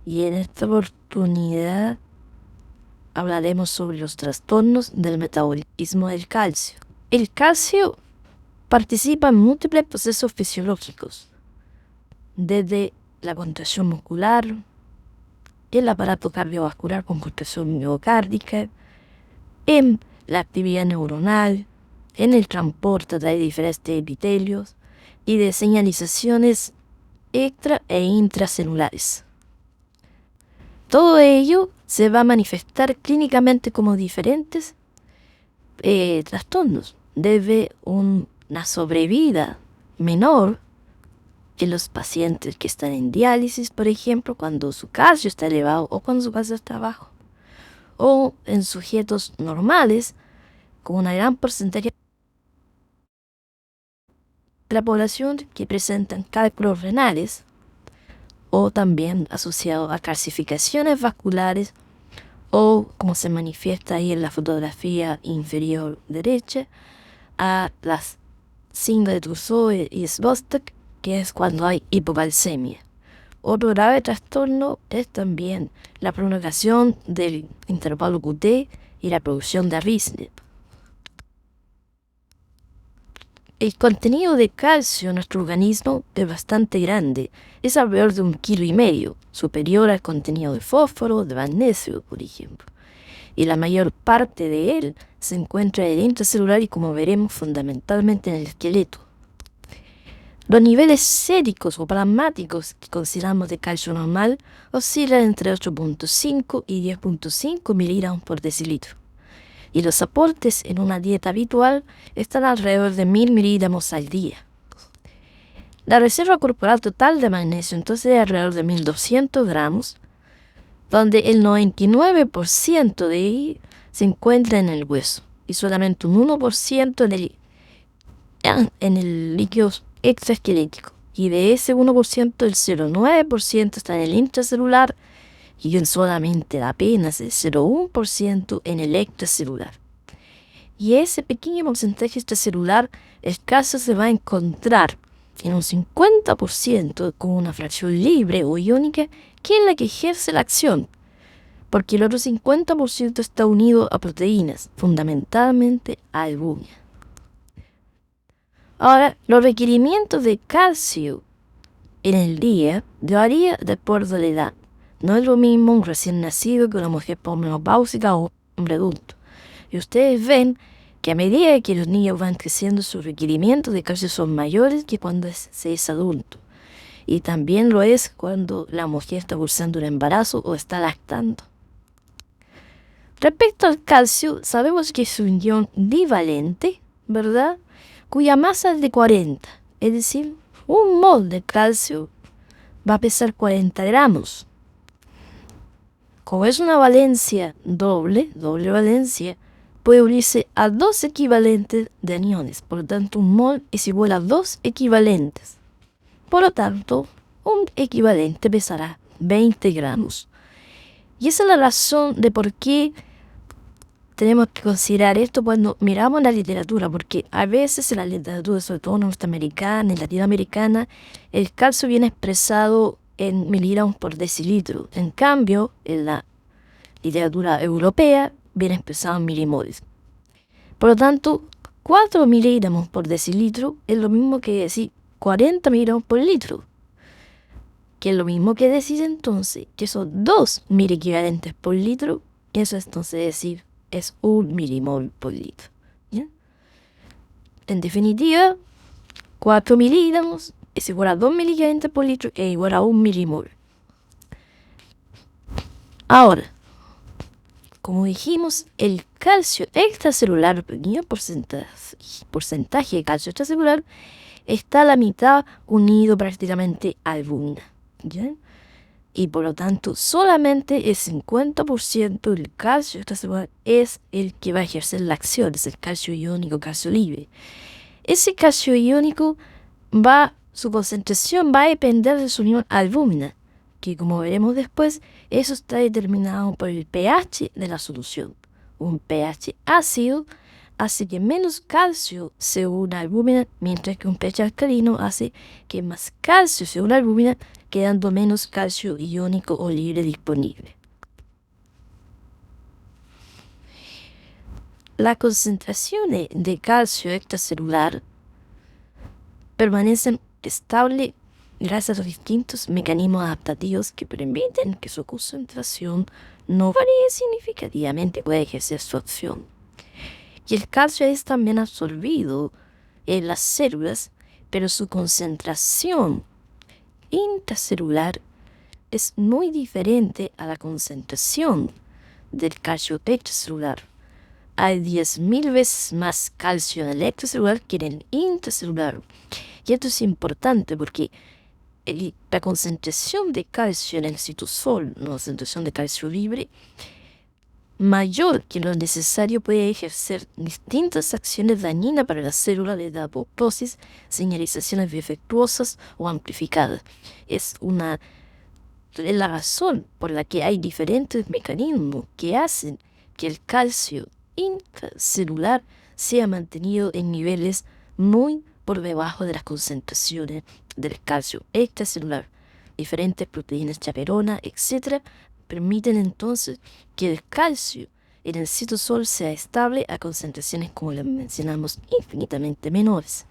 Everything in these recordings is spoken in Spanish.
y en esta oportunidad hablaremos sobre los trastornos del metabolismo del calcio. El calcio participa en múltiples procesos fisiológicos, desde la contracción muscular, el aparato cardiovascular con contracción miocárdica, en la actividad neuronal, en el transporte de diferentes epitelios y de señalizaciones extra e intracelulares. Todo ello se va a manifestar clínicamente como diferentes trastornos, desde una sobrevida menor que los pacientes que están en diálisis, por ejemplo, cuando su calcio está elevado o cuando su calcio está bajo, o en sujetos normales con una gran porcentaje de la población que presentan cálculos renales, o también asociado a calcificaciones vasculares, o como se manifiesta ahí en la fotografía inferior derecha, a las síndrome de Trousseau y Bostock, que es cuando hay hipocalcemia. Otro grave trastorno es también la prolongación del intervalo QT y la producción de arritmia. El contenido de calcio en nuestro organismo es bastante grande, es alrededor de 1,5 kilos, superior al contenido de fósforo, de magnesio, por ejemplo. Y la mayor parte de él se encuentra en el intracelular y, como veremos, fundamentalmente en el esqueleto. Los niveles séricos o plasmáticos que consideramos de calcio normal oscilan entre 8,5 y 10,5 miligramos por decilitro. Y los aportes en una dieta habitual están alrededor de 1,000 miligramos al día. La reserva corporal total de magnesio entonces es alrededor de 1,200 gramos, donde el 99% de ahí se encuentra en el hueso y solamente un 1% en el líquido extraesquelético. Y de ese 1%, el 0,9% está en el intracelular y solamente apenas el 0,1% en el extracelular. Y ese pequeño porcentaje extracelular escaso se va a encontrar en un 50% con una fracción libre o iónica, que es la que ejerce la acción, porque el otro 50% está unido a proteínas, fundamentalmente a albúmina. Ahora, los requerimientos de calcio en el día varía de acuerdo a la edad. No es lo mismo un recién nacido que una mujer menopáusica o un hombre adulto. Y ustedes ven que a medida que los niños van creciendo, sus requerimientos de calcio son mayores que cuando se es adulto. Y también lo es cuando la mujer está cursando un embarazo o está lactando. Respecto al calcio, sabemos que es un ion divalente, ¿verdad?, cuya masa es de 40. Es decir, un mol de calcio va a pesar 40 gramos. Como es una valencia doble valencia, puede unirse a 2 equivalentes de aniones. Por lo tanto, un mol es igual a 2 equivalentes. Por lo tanto, un equivalente pesará 20 gramos. Y esa es la razón de por qué tenemos que considerar esto cuando miramos la literatura, porque a veces en la literatura, sobre todo norteamericana y latinoamericana, el calcio viene expresado en miligramos por decilitro. En cambio, en la literatura europea viene expresado en milimoles. Por lo tanto, 4 miligramos por decilitro es lo mismo que decir 40 miligramos por litro, que es lo mismo que decir entonces que son 2 miliequivalentes por litro, y eso es entonces decir es 1 milimol por litro. ¿Ya? En definitiva, 4 miligramos es igual a 2 miliequivalentes por litro e igual a 1 milimol. Ahora, como dijimos, el calcio extracelular, pequeño porcentaje de calcio extracelular, está a la mitad unido prácticamente a albúmina, ¿ya? Y por lo tanto, solamente el 50% del calcio extracelular es el que va a ejercer la acción, es el calcio iónico, calcio libre. Ese calcio iónico su concentración va a depender de su unión a albúmina, que como veremos después, eso está determinado por el pH de la solución. Un pH ácido hace que menos calcio se una albúmina, mientras que un pH alcalino hace que más calcio se una albúmina, quedando menos calcio iónico o libre disponible. La concentración de calcio extracelular permanece estable gracias a los distintos mecanismos adaptativos que permiten que su concentración no varíe significativamente, puede ejercer su acción. Y el calcio es también absorbido en las células, pero su concentración intracelular es muy diferente a la concentración del calcio extracelular. Hay 10.000 veces más calcio en el extracelular que en el intracelular. Y esto es importante porque la concentración de calcio en el citosol, la concentración de calcio libre, mayor que lo necesario, puede ejercer distintas acciones dañinas para la célula de apoptosis, señalizaciones defectuosas o amplificadas. Es la razón por la que hay diferentes mecanismos que hacen que el calcio intracelular sea mantenido en niveles muy por debajo de las concentraciones del calcio extracelular. Diferentes proteínas chaperona, etc., permiten entonces que el calcio en el citosol sea estable a concentraciones, como les mencionamos, infinitamente menores.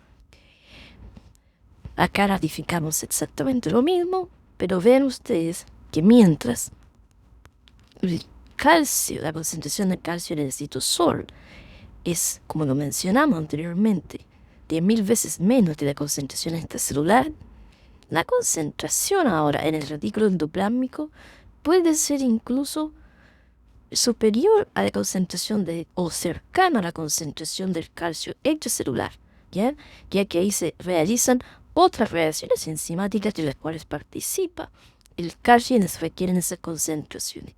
Acá ratificamos exactamente lo mismo, pero ven ustedes que mientras el calcio, la concentración de calcio en el citosol es, como lo mencionamos anteriormente, 10.000 veces menos de la concentración extracelular, la concentración ahora en el retículo endoplásmico puede ser incluso superior a la concentración o cercana a la concentración del calcio extracelular, ya que ahí se realizan otras reacciones enzimáticas de las cuales participa el calcio y se requieren esas concentraciones.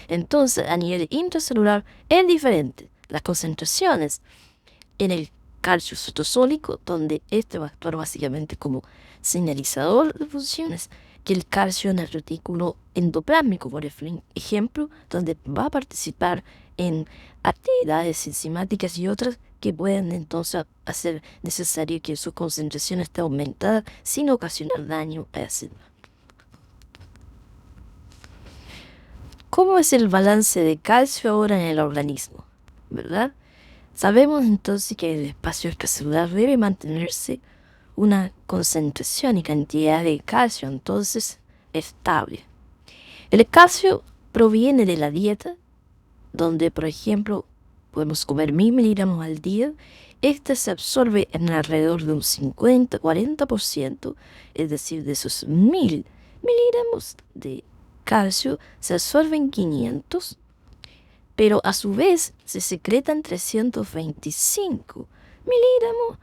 Entonces, a nivel intracelular es diferente. Las concentraciones en el calcio citosólico, donde este va a actuar básicamente como señalizador de funciones, que el calcio en el retículo endoplásmico, por ejemplo, donde va a participar en actividades enzimáticas y otras que pueden entonces hacer necesario que su concentración esté aumentada sin ocasionar daño a la célula. ¿Cómo es el balance de calcio ahora en el organismo? ¿Verdad? Sabemos entonces que el espacio extracelular debe mantenerse una concentración y cantidad de calcio entonces estable. El calcio proviene de la dieta, donde por ejemplo podemos comer 1.000 miligramos al día. Este se absorbe en alrededor de un 50-40%, es decir, de esos 1.000 miligramos de calcio se absorben 500, pero a su vez se secretan 325 miligramos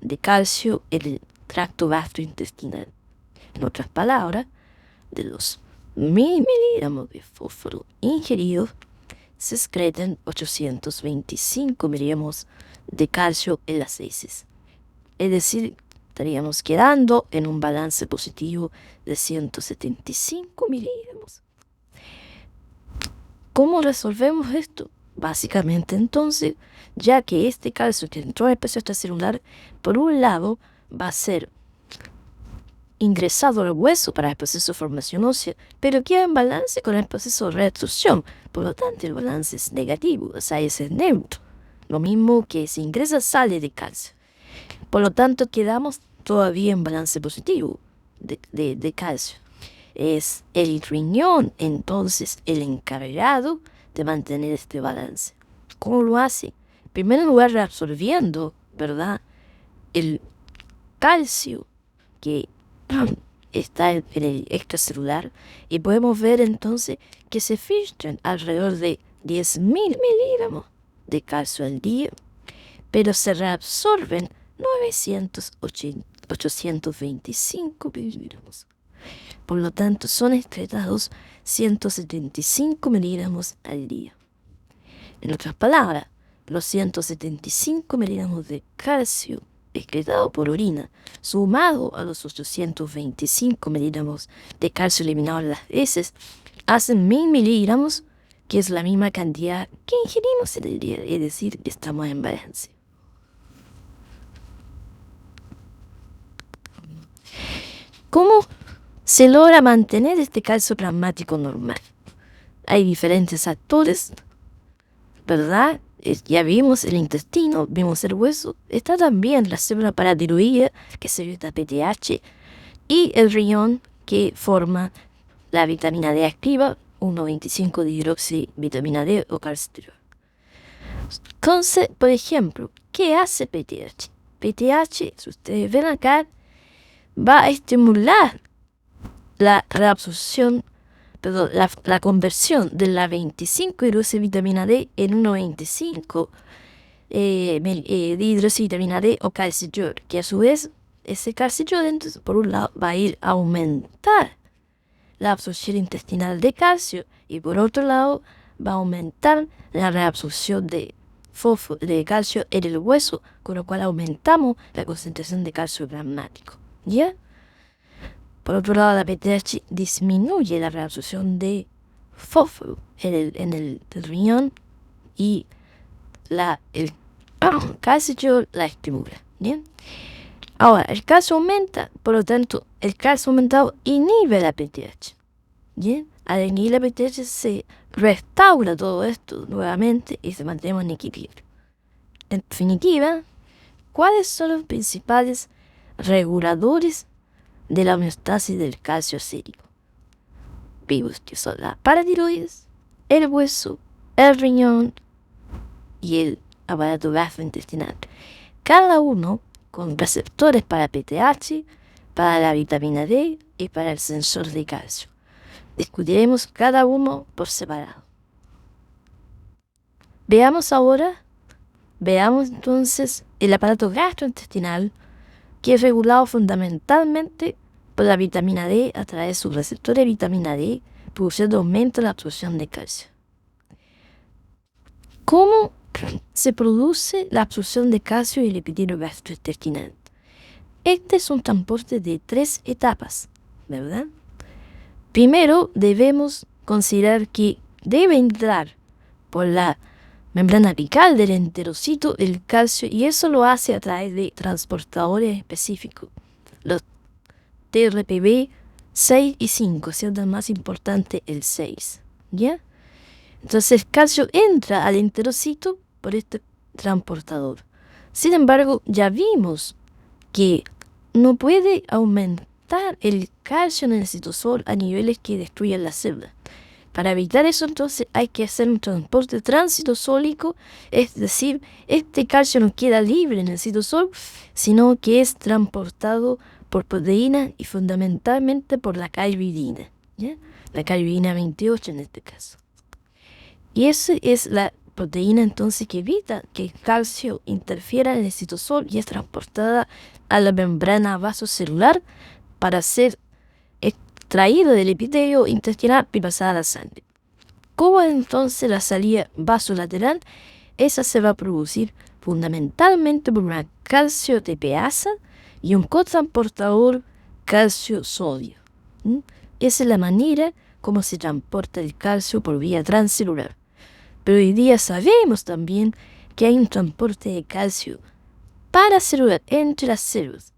de calcio en el tracto gastrointestinal. En otras palabras, de los 1.000 miligramos de fósforo ingeridos, se excretan 825 miligramos de calcio en las heces. Es decir, estaríamos quedando en un balance positivo de 175 miligramos. ¿Cómo resolvemos esto? Básicamente entonces, ya que este calcio que entró al espacio extracelular, por un lado, va a ser ingresado al hueso para el proceso de formación ósea, pero queda en balance con el proceso de reabsorción. Por lo tanto, el balance es negativo, o sea, es neutro. Lo mismo que si ingresa sale de calcio. Por lo tanto, quedamos todavía en balance positivo de calcio. Es el riñón entonces el encargado de mantener este balance. ¿Cómo lo hace? En primer lugar, reabsorbiendo, ¿verdad?, el calcio que está en el extracelular, y podemos ver entonces que se filtran alrededor de 10.000 miligramos de calcio al día, pero se reabsorben 825 miligramos. Por lo tanto, son excretados 175 miligramos al día. En otras palabras, los 175 miligramos de calcio excretado por orina, sumado a los 825 miligramos de calcio eliminado en las heces, hacen 1.000 miligramos, que es la misma cantidad que ingerimos en el día, es decir, estamos en balance. ¿Cómo se logra mantener este calcio plasmático normal? Hay diferentes actores, ¿verdad? Ya vimos el intestino, vimos el hueso, está también la célula paratiroidea, que se llama PTH, y el riñón, que forma la vitamina D activa, 1,25 dihidroxivitamina D o calcitriol. Entonces, por ejemplo, ¿qué hace PTH? PTH, si ustedes ven acá, va a estimular la reabsorción, perdón, la conversión de la 25 hidroxivitamina D en 1,25 dihidroxivitamina D o calcitriol, que a su vez ese calcitriol, entonces, por un lado, va a ir a aumentar la absorción intestinal de calcio y por otro lado va a aumentar la reabsorción de calcio en el hueso, con lo cual aumentamos la concentración de calcio plasmático. ¿Ya? Por otro lado, la PTH disminuye la reabsorción de fósforo en el riñón y el calcio la estimula. ¿Bien? Ahora, el calcio aumenta, por lo tanto, el calcio aumentado inhibe la PTH. ¿Bien? Al inhibir la PTH se restaura todo esto nuevamente y se mantiene en equilibrio. En definitiva, ¿cuáles son los principales reguladores de la homeostasis del calcio sérico? Vimos que son la paratiroides, el hueso, el riñón y el aparato gastrointestinal. Cada uno con receptores para PTH, para la vitamina D y para el sensor de calcio. Discutiremos cada uno por separado. Veamos entonces el aparato gastrointestinal, que es regulado fundamentalmente por la vitamina D a través de sus receptores de vitamina D, produciendo aumento en la absorción de calcio. ¿Cómo se produce la absorción de calcio y el epitelio gastrointestinal? Este es un transporte de 3 etapas, ¿verdad? Primero debemos considerar que debe entrar por la membrana apical del enterocito el calcio, y eso lo hace a través de transportadores específicos, los TRPV 6 y 5, siendo el más importante el 6, ¿ya? Entonces el calcio entra al enterocito por este transportador. Sin embargo, ya vimos que no puede aumentar el calcio en el citosol a niveles que destruyan la célula. Para evitar eso, entonces, hay que hacer un transporte transcitosólico, es decir, este calcio no queda libre en el citosol, sino que es transportado por proteínas y fundamentalmente por la calvidina, ¿ya? La calvidina 28 en este caso. Y esa es la proteína entonces que evita que el calcio interfiera en el citosol y es transportada a la membrana vasocelular para ser extraído del epitelio intestinal y pasada a la sangre. ¿Cómo es entonces la salida vasolateral? Esa se va a producir fundamentalmente por una calcio tepeasa y un cotransportador calcio-sodio. Esa es la manera como se transporta el calcio por vía transcelular. Pero hoy día sabemos también que hay un transporte de calcio paracelular entre las células.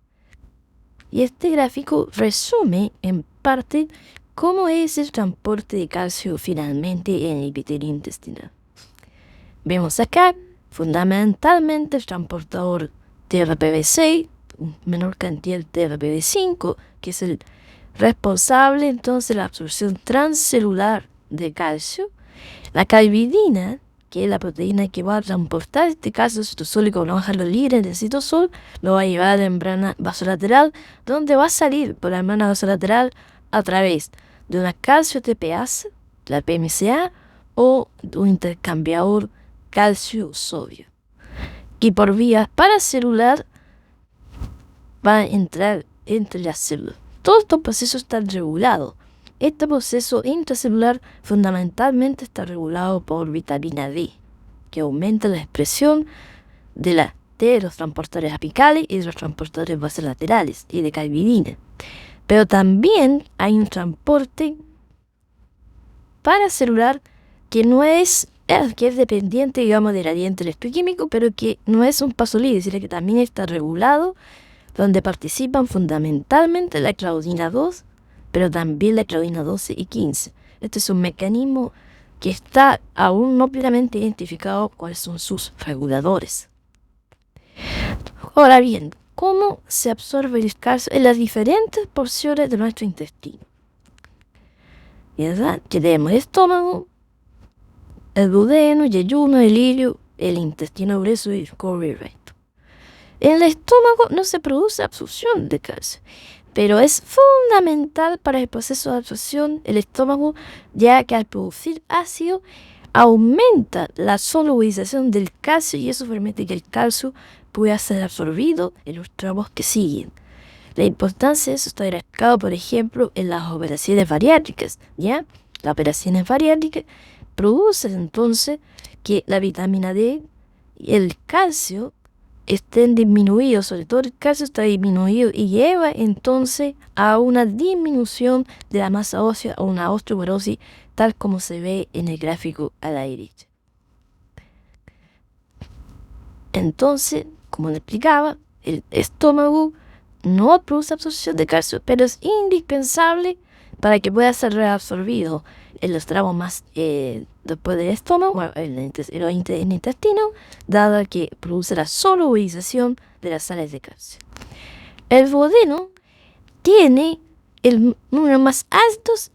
Y este gráfico resume en parte cómo es el transporte de calcio finalmente en el epitelio intestinal. Vemos acá fundamentalmente el transportador TRPV6, menor cantidad del TRPV5, que es el responsable entonces de la absorción transcelular de calcio. La calvidina, que es la proteína que va a transportar este calcio citosólico, no va a dejarlo libre en el citosol, lo va a llevar a la membrana vasolateral, donde va a salir por la membrana vasolateral a través de una calcio tepeasa, la PMCA, o un intercambiador calcio-sodio. Y por vía paracelular va a entrar entre las células. Todos estos procesos están regulados. Este proceso intracelular fundamentalmente está regulado por vitamina D, que aumenta la expresión de los transportadores apicales y de los transportadores vasolaterales y de calvidina. Pero también hay un transporte paracelular que es dependiente, digamos, del gradiente electroquímico, pero que no es un paso libre, es decir, que también está regulado donde participan fundamentalmente la claudina 2, pero también la claudina 12 y 15. Este es un mecanismo que está aún no plenamente identificado cuáles son sus reguladores. Ahora bien, ¿cómo se absorbe el calcio en las diferentes porciones de nuestro intestino? ¿Verdad? Tenemos el estómago, el duodeno, el yeyuno, el ilio, el intestino grueso y el colon recto. En el estómago no se produce absorción de calcio, pero es fundamental para el proceso de absorción el estómago, ya que al producir ácido aumenta la solubilización del calcio y eso permite que el calcio pueda ser absorbido en los tramos que siguen. La importancia de eso está destacado, por ejemplo, en las operaciones bariátricas, ¿ya? Las operaciones bariátricas producen entonces que la vitamina D y el calcio estén disminuidos, sobre todo el calcio está disminuido y lleva entonces a una disminución de la masa ósea o una osteoporosis, tal como se ve en el gráfico a la derecha. Entonces, como le explicaba, el estómago no produce absorción de calcio, pero es indispensable para que pueda ser reabsorbido en los tramos más después del estómago, en el intestino, dado que produce la solubilización de las sales de calcio. El duodeno tiene el número más altos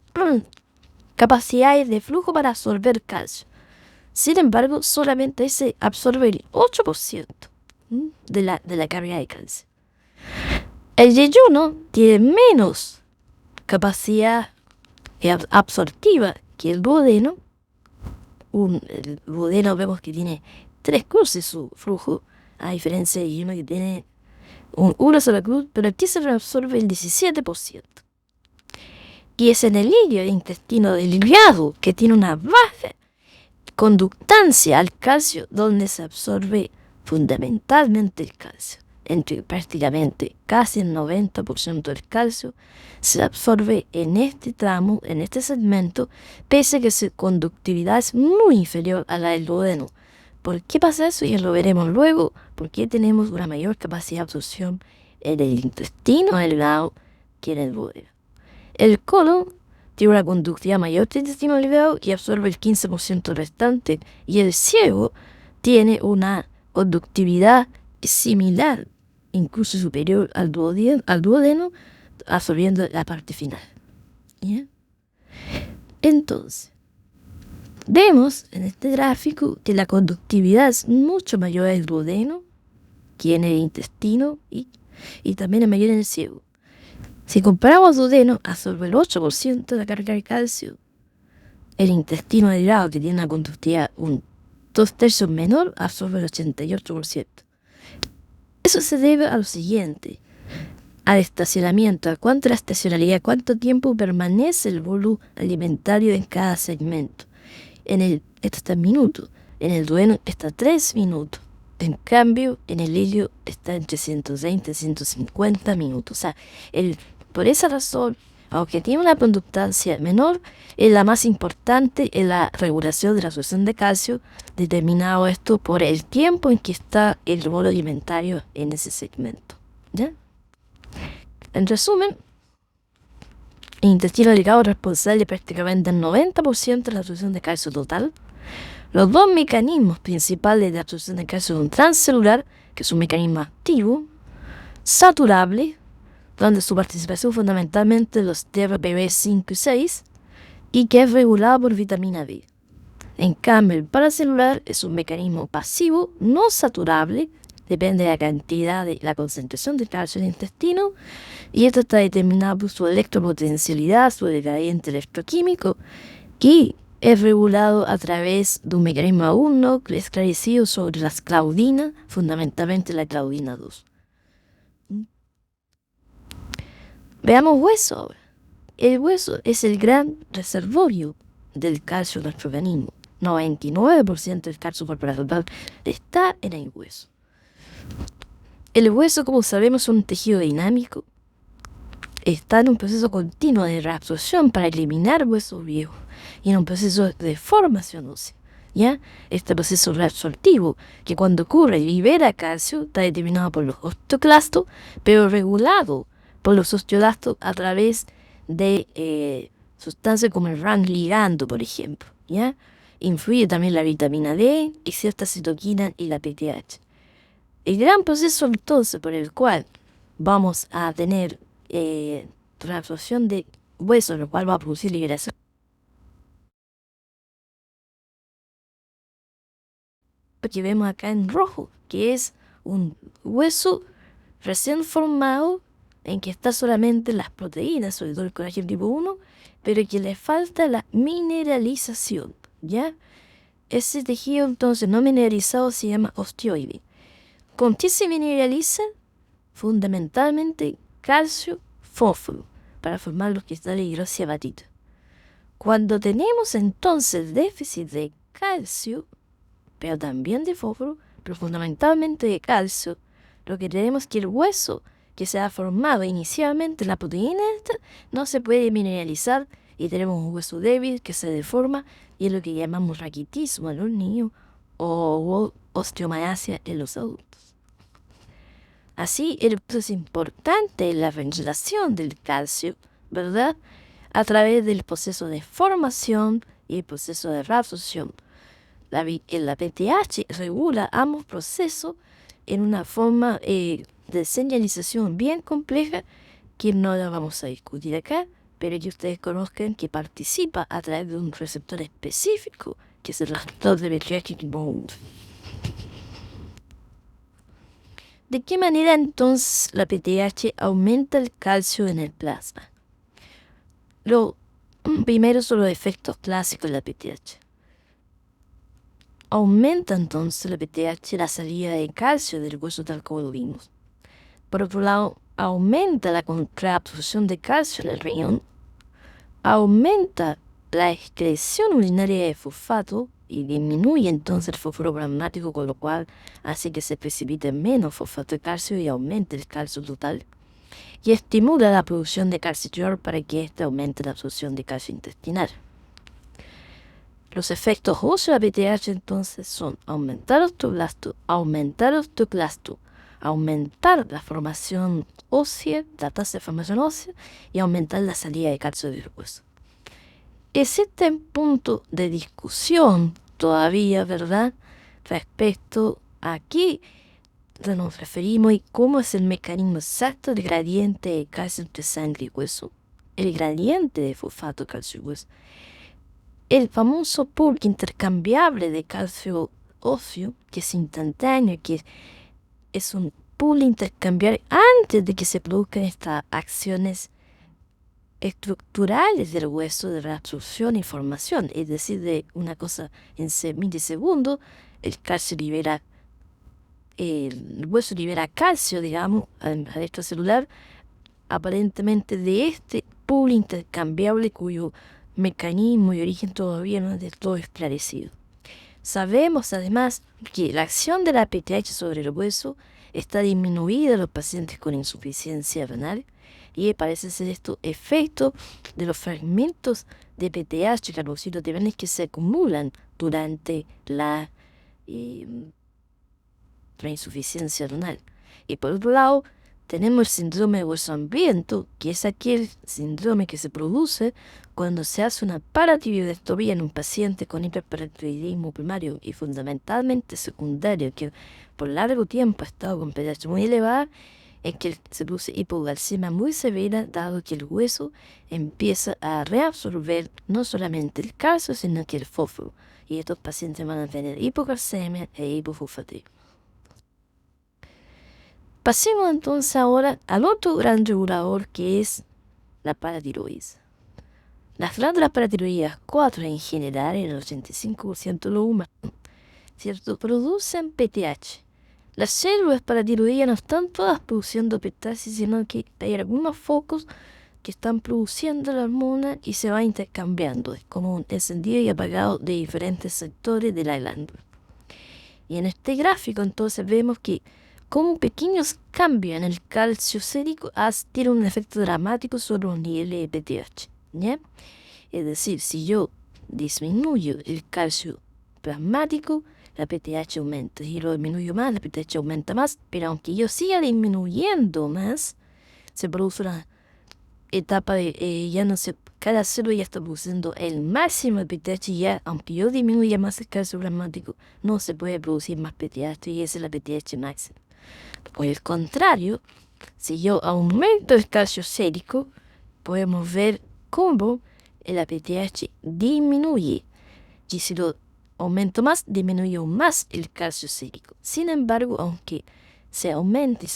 capacidades de flujo para absorber calcio. Sin embargo, solamente se absorbe el 8% de la carga de calcio. El yeyuno tiene menos capacidad absortiva que el duodeno. El duodeno vemos que tiene 3 cruces su flujo, a diferencia del yeyuno que tiene una sola cruz, pero aquí se reabsorbe el 17%. Y es en el ilio, el intestino delgado, que tiene una baja conductancia al calcio, donde se absorbe fundamentalmente el calcio. Entre prácticamente casi el 90% del calcio se absorbe en este tramo, en este segmento, pese a que su conductividad es muy inferior a la del duodeno. ¿Por qué pasa eso? Y lo veremos luego. ¿Por qué tenemos una mayor capacidad de absorción en el intestino delgado que en el duodeno? El colon tiene una conductividad mayor del intestino delgado y absorbe el 15% restante, y el ciego tiene una conductividad similar, incluso superior al duodeno, absorbiendo la parte final. ¿Ya? Entonces, vemos en este gráfico que la conductividad es mucho mayor en el duodeno que en el intestino y también es mayor en el ciego. Si comparamos duodeno, absorbe el 8% de la carga de calcio. El intestino delgado, que tiene una conductividad un 2/3 menor, absorbe el 88%. Eso se debe a lo siguiente: al estacionamiento, a cuánto la estacionalidad, cuánto tiempo permanece el bolo alimentario en cada segmento. Esto está en minutos, en el duodeno está 3 minutos. En cambio, en el ilio está entre 120 y 150 minutos. O sea, por esa razón, aunque tiene una conductancia menor, es la más importante en la regulación de la absorción de calcio, determinado esto por el tiempo en que está el bolo alimentario en ese segmento. ¿Ya? En resumen, el intestino delgado es responsable de prácticamente el 90% de la absorción de calcio total. Los dos mecanismos principales de absorción de calcio son transcelular, que es un mecanismo activo, saturable, donde su participación fundamentalmente los TRPV5 y 6, y que es regulado por vitamina B. En cambio, el paracelular es un mecanismo pasivo, no saturable, depende de la cantidad de la concentración de calcio en el intestino, y esto está determinado por su electropotencialidad, su gradiente electroquímico, y es regulado a través de un mecanismo aún no esclarecido sobre las claudinas, fundamentalmente la claudina 2. Veamos hueso ahora. El hueso es el gran reservorio del calcio en nuestro organismo. 99% del calcio corporal está en el hueso. El hueso, como sabemos, es un tejido dinámico. Está en un proceso continuo de reabsorción para eliminar huesos viejos y en un proceso de formación ósea. ¿ya? Este proceso reabsortivo, que cuando ocurre libera calcio, está determinado por los osteoclastos, pero regulado por los osteoclastos a través de sustancias como el RAN ligando, por ejemplo, ¿ya? Influye también la vitamina D y ciertas citoquinas y la PTH. El gran proceso entonces por el cual vamos a tener reabsorción de hueso, lo cual va a producir liberación. Que vemos acá en rojo, que es un hueso recién formado en que está solamente las proteínas, sobre todo el colágeno tipo 1, pero que le falta la mineralización, ¿ya? Ese tejido entonces no mineralizado se llama osteoide. ¿Con qué se mineraliza? Fundamentalmente calcio, fósforo, para formar los cristales de hidroxiapatita. Cuando tenemos entonces déficit de calcio, pero también de fósforo, pero fundamentalmente de calcio, lo que tenemos es que el hueso que se ha formado inicialmente, la proteína esta, no se puede mineralizar y tenemos un hueso débil que se deforma y es lo que llamamos raquitismo en los niños o osteomalacia en los adultos. Así, es importante la ventilación del calcio, ¿verdad? A través del proceso de formación y el proceso de reabsorción. La PTH regula ambos procesos en una forma de señalización bien compleja que no la vamos a discutir acá, pero que ustedes conozcan que participa a través de un receptor específico que es el receptor de PTH tipo 1. ¿De qué manera entonces la PTH aumenta el calcio en el plasma? Lo primero son los efectos clásicos de la PTH. Aumenta entonces la PTH la salida de calcio del hueso tal como lo vimos. Por otro lado, aumenta la reabsorción de calcio en el riñón, aumenta la excreción urinaria de fosfato y disminuye entonces el fósforo plasmático, con lo cual hace que se precipite menos fosfato de calcio y aumente el calcio total. Y estimula la producción de calcitriol para que éste aumente la absorción de calcio intestinal. Los efectos óseos de la PTH entonces son aumentar osteoblasto, aumentar osteoclasto, aumentar la formación ósea, la tasa de formación ósea y aumentar la salida de calcio del hueso. Existe un punto de discusión todavía, ¿verdad?, respecto a qué nos referimos y cómo es el mecanismo exacto del gradiente de calcio entre sangre y hueso, el gradiente de fosfato calcio y hueso. El famoso pool intercambiable de calcio óseo, que es instantáneo, que es un pool intercambiable antes de que se produzcan estas acciones estructurales del hueso de reabsorción y formación, es decir, de una cosa en milisegundos, el hueso libera calcio, digamos, al extracelular, aparentemente de este pool intercambiable cuyo mecanismo y origen todavía no es del todo esclarecido. Sabemos además que la acción de la PTH sobre el hueso está disminuida en los pacientes con insuficiencia renal y parece ser esto efecto de los fragmentos de PTH carboxilatos que se acumulan durante la insuficiencia renal. Y por otro lado, tenemos el síndrome de hueso hambriento, que es aquel síndrome que se produce cuando se hace una paratiroidectomía en un paciente con hiperparatiroidismo primario y fundamentalmente secundario, que por largo tiempo ha estado con PTH muy elevada, en que se produce hipoglucemia muy severa, dado que el hueso empieza a reabsorber no solamente el calcio, sino que el fósforo. Y estos pacientes van a tener hipocalcemia e hipofosfatemia. Pasemos entonces ahora al otro gran regulador, que es la paratiroides. Las glándulas paratiroideas 4 en general, en el 85% de los humanos, ¿cierto?, producen PTH. Las células paratiroideas no están todas produciendo PTH, sino que hay algunos focos que están produciendo la hormona y se va intercambiando. Es como un encendido y apagado de diferentes sectores de la glándula. Y en este gráfico entonces vemos que como pequeños cambios en el calcio sérico tienen un efecto dramático sobre los niveles de PTH, ¿ya? Es decir, si yo disminuyo el calcio plasmático, la PTH aumenta. Si lo disminuyo más, la PTH aumenta más, pero aunque yo siga disminuyendo más, se produce una etapa de, ya no sé, cada célula ya está produciendo el máximo de PTH y ya, aunque yo disminuya más el calcio plasmático, no se puede producir más PTH y esa es la PTH máxima. Por el contrario, si yo aumento el calcio sérico, podemos ver cómo el PTH disminuye. Y si lo aumento más, disminuyo más el calcio sérico. Sin embargo, aunque se aumente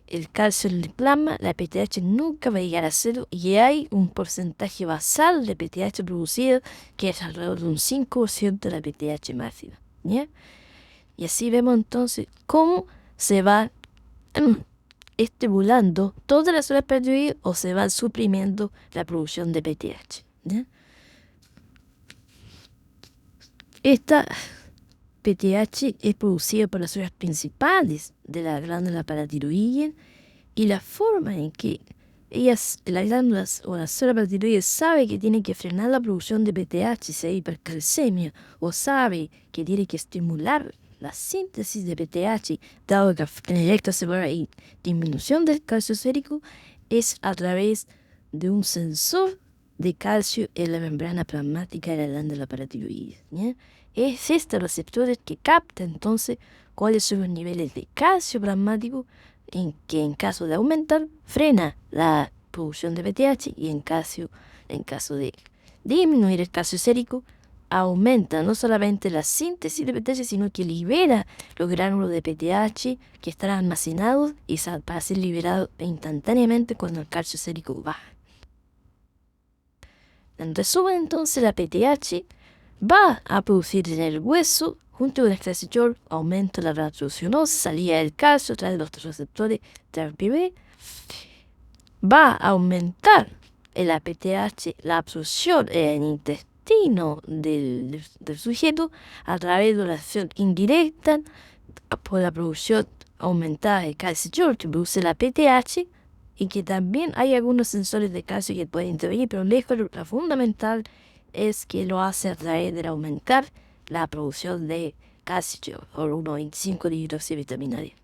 el calcio en el plasma, la PTH nunca va a llegar a cero y hay un porcentaje basal de PTH producido que es alrededor de un 5% de la PTH máxima. ¿Ya? Y así vemos entonces cómo se va estimulando todas las células para dividir o se va suprimiendo la producción de PTH. ¿Ya? Esta PTH es producida por las células principales de la glándula paratiroidea y la forma en que ellas, las glándulas o las células paratiroides sabe que tiene que frenar la producción de PTH si hay hipercalcemia o sabe que tiene que estimular la síntesis de PTH, dado que en el extracelular hay disminución del calcio sérico, es a través de un sensor de calcio en la membrana plasmática de la glándula paratiroidea. ¿Ya? Es este receptor que capta entonces cuáles son los niveles de calcio plasmático que en caso de aumentar frena la producción de PTH y en caso de disminuir el calcio sérico aumenta no solamente la síntesis de PTH, sino que libera los gránulos de PTH que están almacenados y para ser liberados instantáneamente cuando el calcio sérico baja. En resumen, entonces, la PTH va a producir en el hueso, junto con el extracellor, aumenta la transfusionosa, salida del calcio a través de los receptores TRPV, va a aumentar el PTH, la absorción en el intestino del sujeto a través de la acción indirecta por la producción aumentada de calcio que produce la PTH y que también hay algunos sensores de calcio que pueden intervenir, pero lejos la fundamental es que lo hace a través de aumentar la producción de calcio o 1,25 de hidroxivitamina D.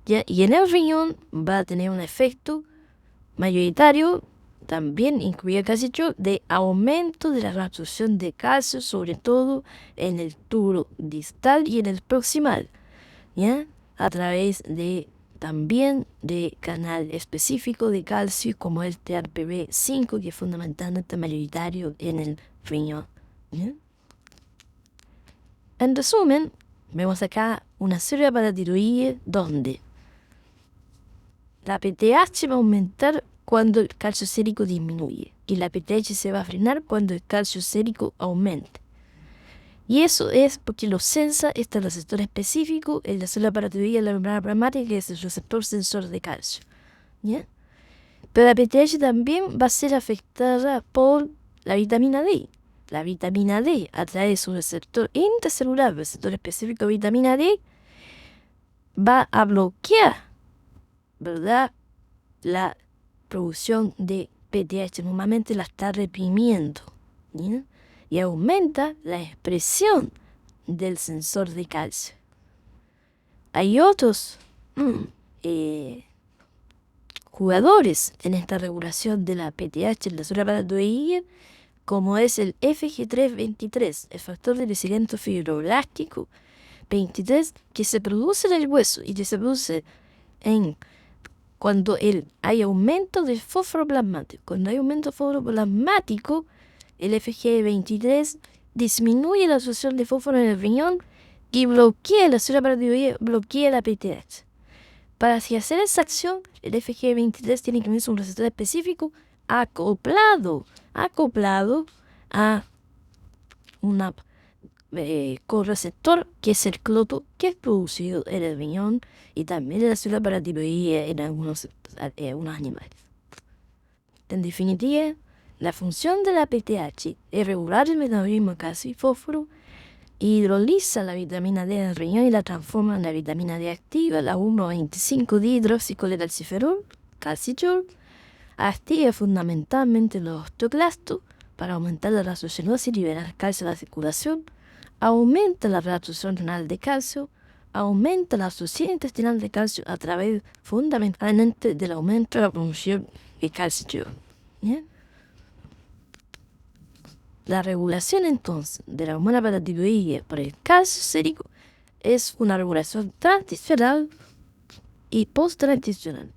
¿Ya? Y en el riñón va a tener un efecto mayoritario, también incluye el calcio, de aumento de la absorción de calcio, sobre todo en el tubo distal y en el proximal, ¿ya? A través de también de canal específico de calcio como el TRPV5, que es fundamentalmente mayoritario en el riñón. ¿Ya? En resumen, vemos acá una célula paratiroidea donde la PTH va a aumentar cuando el calcio sérico disminuye y la PTH se va a frenar cuando el calcio sérico aumente. Y eso es porque lo sensa este receptor específico en la célula paratiroidea de la membrana plasmática, que es el receptor sensor de calcio. ¿Ya? Pero la PTH también va a ser afectada por la vitamina D. La vitamina D, a través de un receptor intracelular, receptor específico de vitamina D, va a bloquear, ¿verdad?, la producción de PTH. Normalmente la está reprimiendo. ¿Ya? Y aumenta la expresión del sensor de calcio. Hay otros jugadores en esta regulación de la PTH en la célula paratiroidea, como es el FG3-23, el factor de crecimiento fibroblástico 23, que se produce en el hueso y que se produce cuando hay aumento del fósforo plasmático. Cuando hay aumento del fósforo plasmático, el FG23 disminuye la absorción de fósforo en el riñón y bloquea la célula paratiroidea, bloquea la PTH. Para hacer esa acción, el FG23 tiene que unirse a un receptor específico acoplado a un correceptor que es el cloto, que es producido en el riñón y también en la célula paratiroidea en algunos animales. En definitiva, la función de la PTH es regular el metabolismo de calcio y fósforo, hidroliza la vitamina D en el riñón y la transforma en la vitamina D activa, la 1,25 dihidroxicoletalciferol, calcium, activa fundamentalmente los osteoclastos para aumentar la raciociniosis y liberar calcio a la circulación, aumenta la reabsorción renal de calcio, aumenta la absorción intestinal de calcio a través fundamentalmente del aumento de la producción de calcio. ¿Bien? La regulación entonces de la hormona paratiroidea por el calcio sérico es una regulación transicional y post-transicional.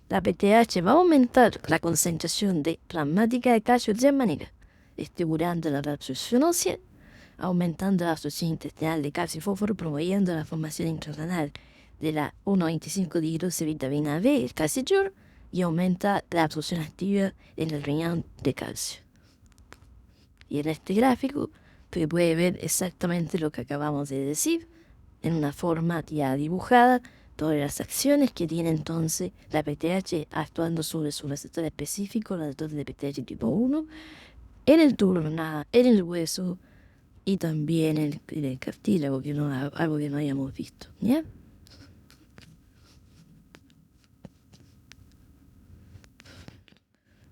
La PTH va a aumentar la concentración de plasmática de calcio de manera estimulando la reabsorción ósea, aumentando la absorción intestinal de calcio y fósforo, promoviendo la formación intrarenal de la 1,25-dihidroxivitamina B, el calcium, y aumenta la absorción activa en el riñón de calcio. Y en este gráfico se puede ver exactamente lo que acabamos de decir, en una forma ya dibujada, todas las acciones que tiene entonces la PTH actuando sobre su receptor específico, el receptor de PTH tipo 1, en el tubo renal, en el hueso y también en el cartílago, que no, algo que no hayamos visto. ¿Ya?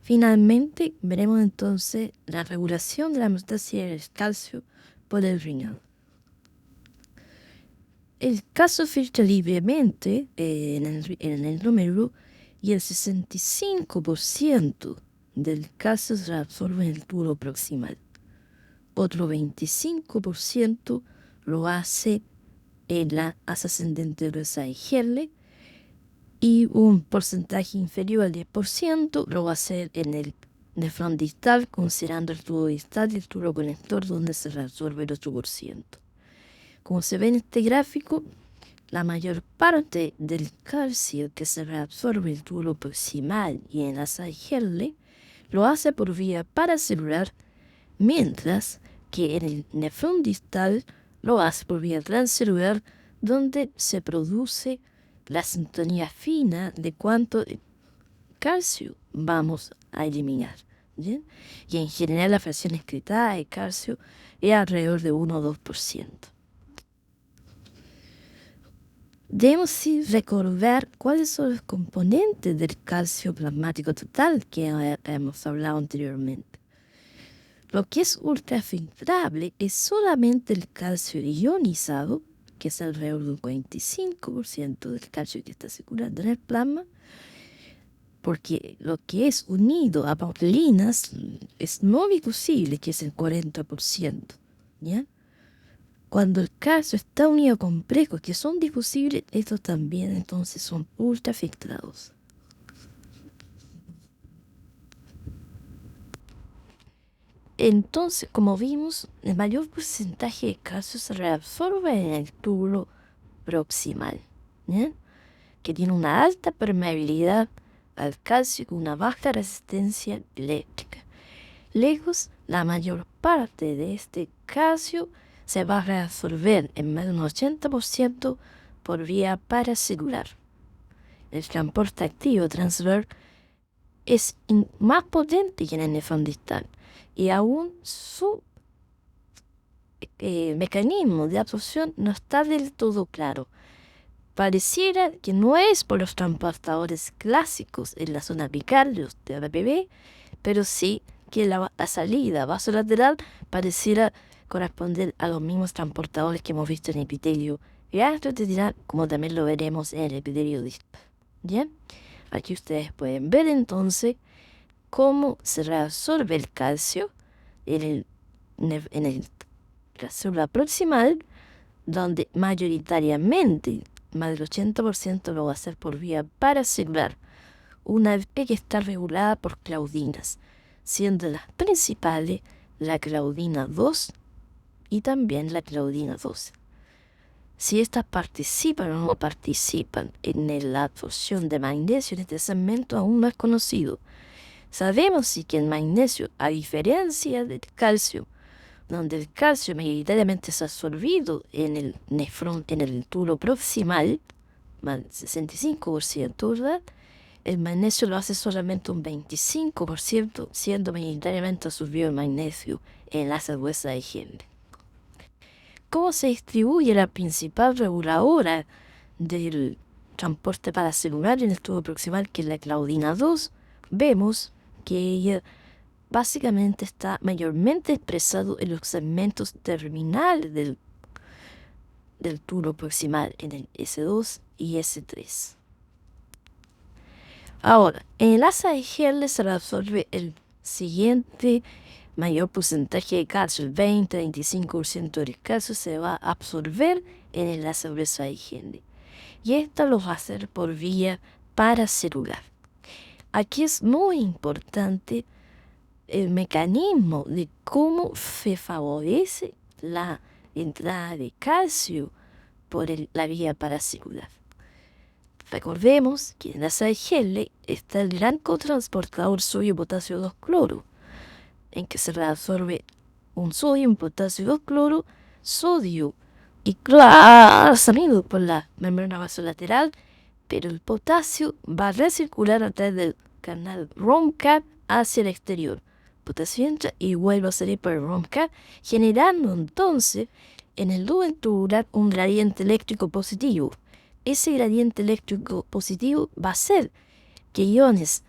Finalmente, veremos entonces la regulación de la hemostasia del calcio por el riñón. El calcio filtra libremente en el glomérulo y el 65% del calcio se absorbe en el tubo proximal. Otro 25% lo hace en la asa ascendente gruesa de Henle y un porcentaje inferior al 10% lo va a hacer en el nefrón distal, considerando el tubo distal y el tubo conector donde se reabsorbe el 8%. Como se ve en este gráfico, la mayor parte del calcio que se reabsorbe en el tubo proximal y en la asa de Henle lo hace por vía paracelular, mientras que en el nefrón distal lo hace por vía transcelular, donde se produce la sintonía fina de cuánto calcio vamos a eliminar. ¿Bien? Y en general la fracción excretada de calcio es alrededor de 1 o 2%. Debemos sí recordar cuáles son los componentes del calcio plasmático total que hemos hablado anteriormente. Lo que es ultrafiltrable es solamente el calcio ionizado, que es alrededor del 45% del calcio que está circulando en el plasma, porque lo que es unido a proteínas es no bicosible, que es el 40%. ¿Ya? Cuando el calcio está unido con precos que son difusibles, estos también entonces son ultrafiltrados. Entonces, como vimos, el mayor porcentaje de calcio se reabsorbe en el túbulo proximal, ¿bien? Que tiene una alta permeabilidad al calcio y una baja resistencia eléctrica. Lejos, la mayor parte de este calcio se va a reabsorber en más de un 80% por vía paracelular. El transporte activo transversal es más potente que en el nefrón distal y aún su mecanismo de absorción no está del todo claro. Pareciera que no es por los transportadores clásicos en la zona apical de los TRPV, pero sí que la salida vasolateral pareciera corresponder a los mismos transportadores que hemos visto en el epitelio gastrointestinal, como también lo veremos en el epitelio distal. ¿Bien? Aquí ustedes pueden ver entonces cómo se reabsorbe el calcio en la célula proximal, donde mayoritariamente más del 80% lo va a hacer por vía paracelular, una vez que está regulada por claudinas, siendo las principales la claudina 2 y también la claudina 12. Si estas participan o no participan en la absorción de magnesio en este segmento aún no es conocido. Sabemos sí que el magnesio, a diferencia del calcio, donde el calcio mayoritariamente es absorbido en el nefrón, en el túbulo proximal, más del 65%, ¿verdad? El magnesio lo hace solamente un 25%, siendo mayoritariamente absorbido el magnesio en la gruesa de Henle. ¿Cómo se distribuye la principal reguladora del transporte paracelular en el tubo proximal, que es la claudina 2? Vemos que ella básicamente está mayormente expresado en los segmentos terminales del túbulo proximal, en el S2 y S3. Ahora, en el asa de Henle se reabsorbe el siguiente mayor porcentaje de calcio, el 20-25% del calcio se va a absorber en el asa gruesa de Henle. Y esto lo va a hacer por vía paracelular. Aquí es muy importante el mecanismo de cómo se favorece la entrada de calcio por la vía paracelular. Recordemos que en la asa de Henle está el gran cotransportador sodio-potasio 2-cloro, en que se reabsorbe un sodio, un potasio 2-cloro, sodio y clorazamido por la membrana vasolateral, pero el potasio va a recircular a través del canal ROMCAP hacia el exterior. Potasio entra y vuelve a salir por el ROMCAP, generando entonces en el lumen tubular un gradiente eléctrico positivo. Ese gradiente eléctrico positivo va a hacer que iones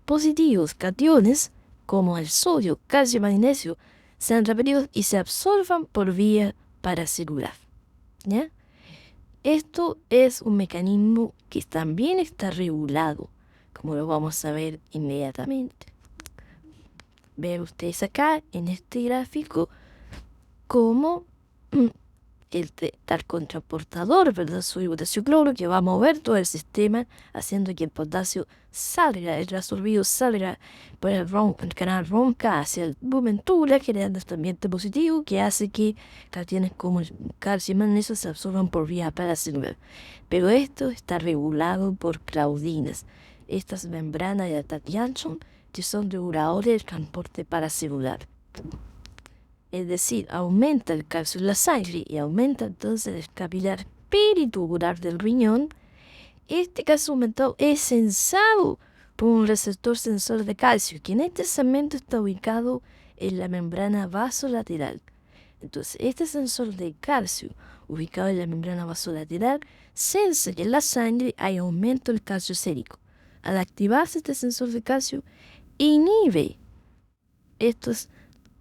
positivos, cationes, como el sodio, calcio y magnesio, sean repelidos y se absorban por vía paracelular. ¿Ya? Esto es un mecanismo que también está regulado, como lo vamos a ver inmediatamente. Ven ustedes acá en este gráfico cómo el tal contraportador, ¿verdad? Sodio, potasio, cloro, que va a mover todo el sistema, haciendo que el potasio salga, el reabsorbido salga por el canal ROMCA hacia el lumen tubular, generando este ambiente positivo que hace que cationes como calcio y magnesio se absorban por vía paracelular. Pero esto está regulado por claudinas, estas membranas de Atatianson, que son reguladores del transporte paracelular. Es decir, aumenta el calcio en la sangre y aumenta entonces el capilar peritubular del riñón. Este calcio aumentado es sensado por un receptor sensor de calcio, que en este segmento está ubicado en la membrana vasolateral. Entonces, este sensor de calcio, ubicado en la membrana vasolateral, sensa que en la sangre hay aumento del calcio sérico. Al activarse este sensor de calcio, inhibe estos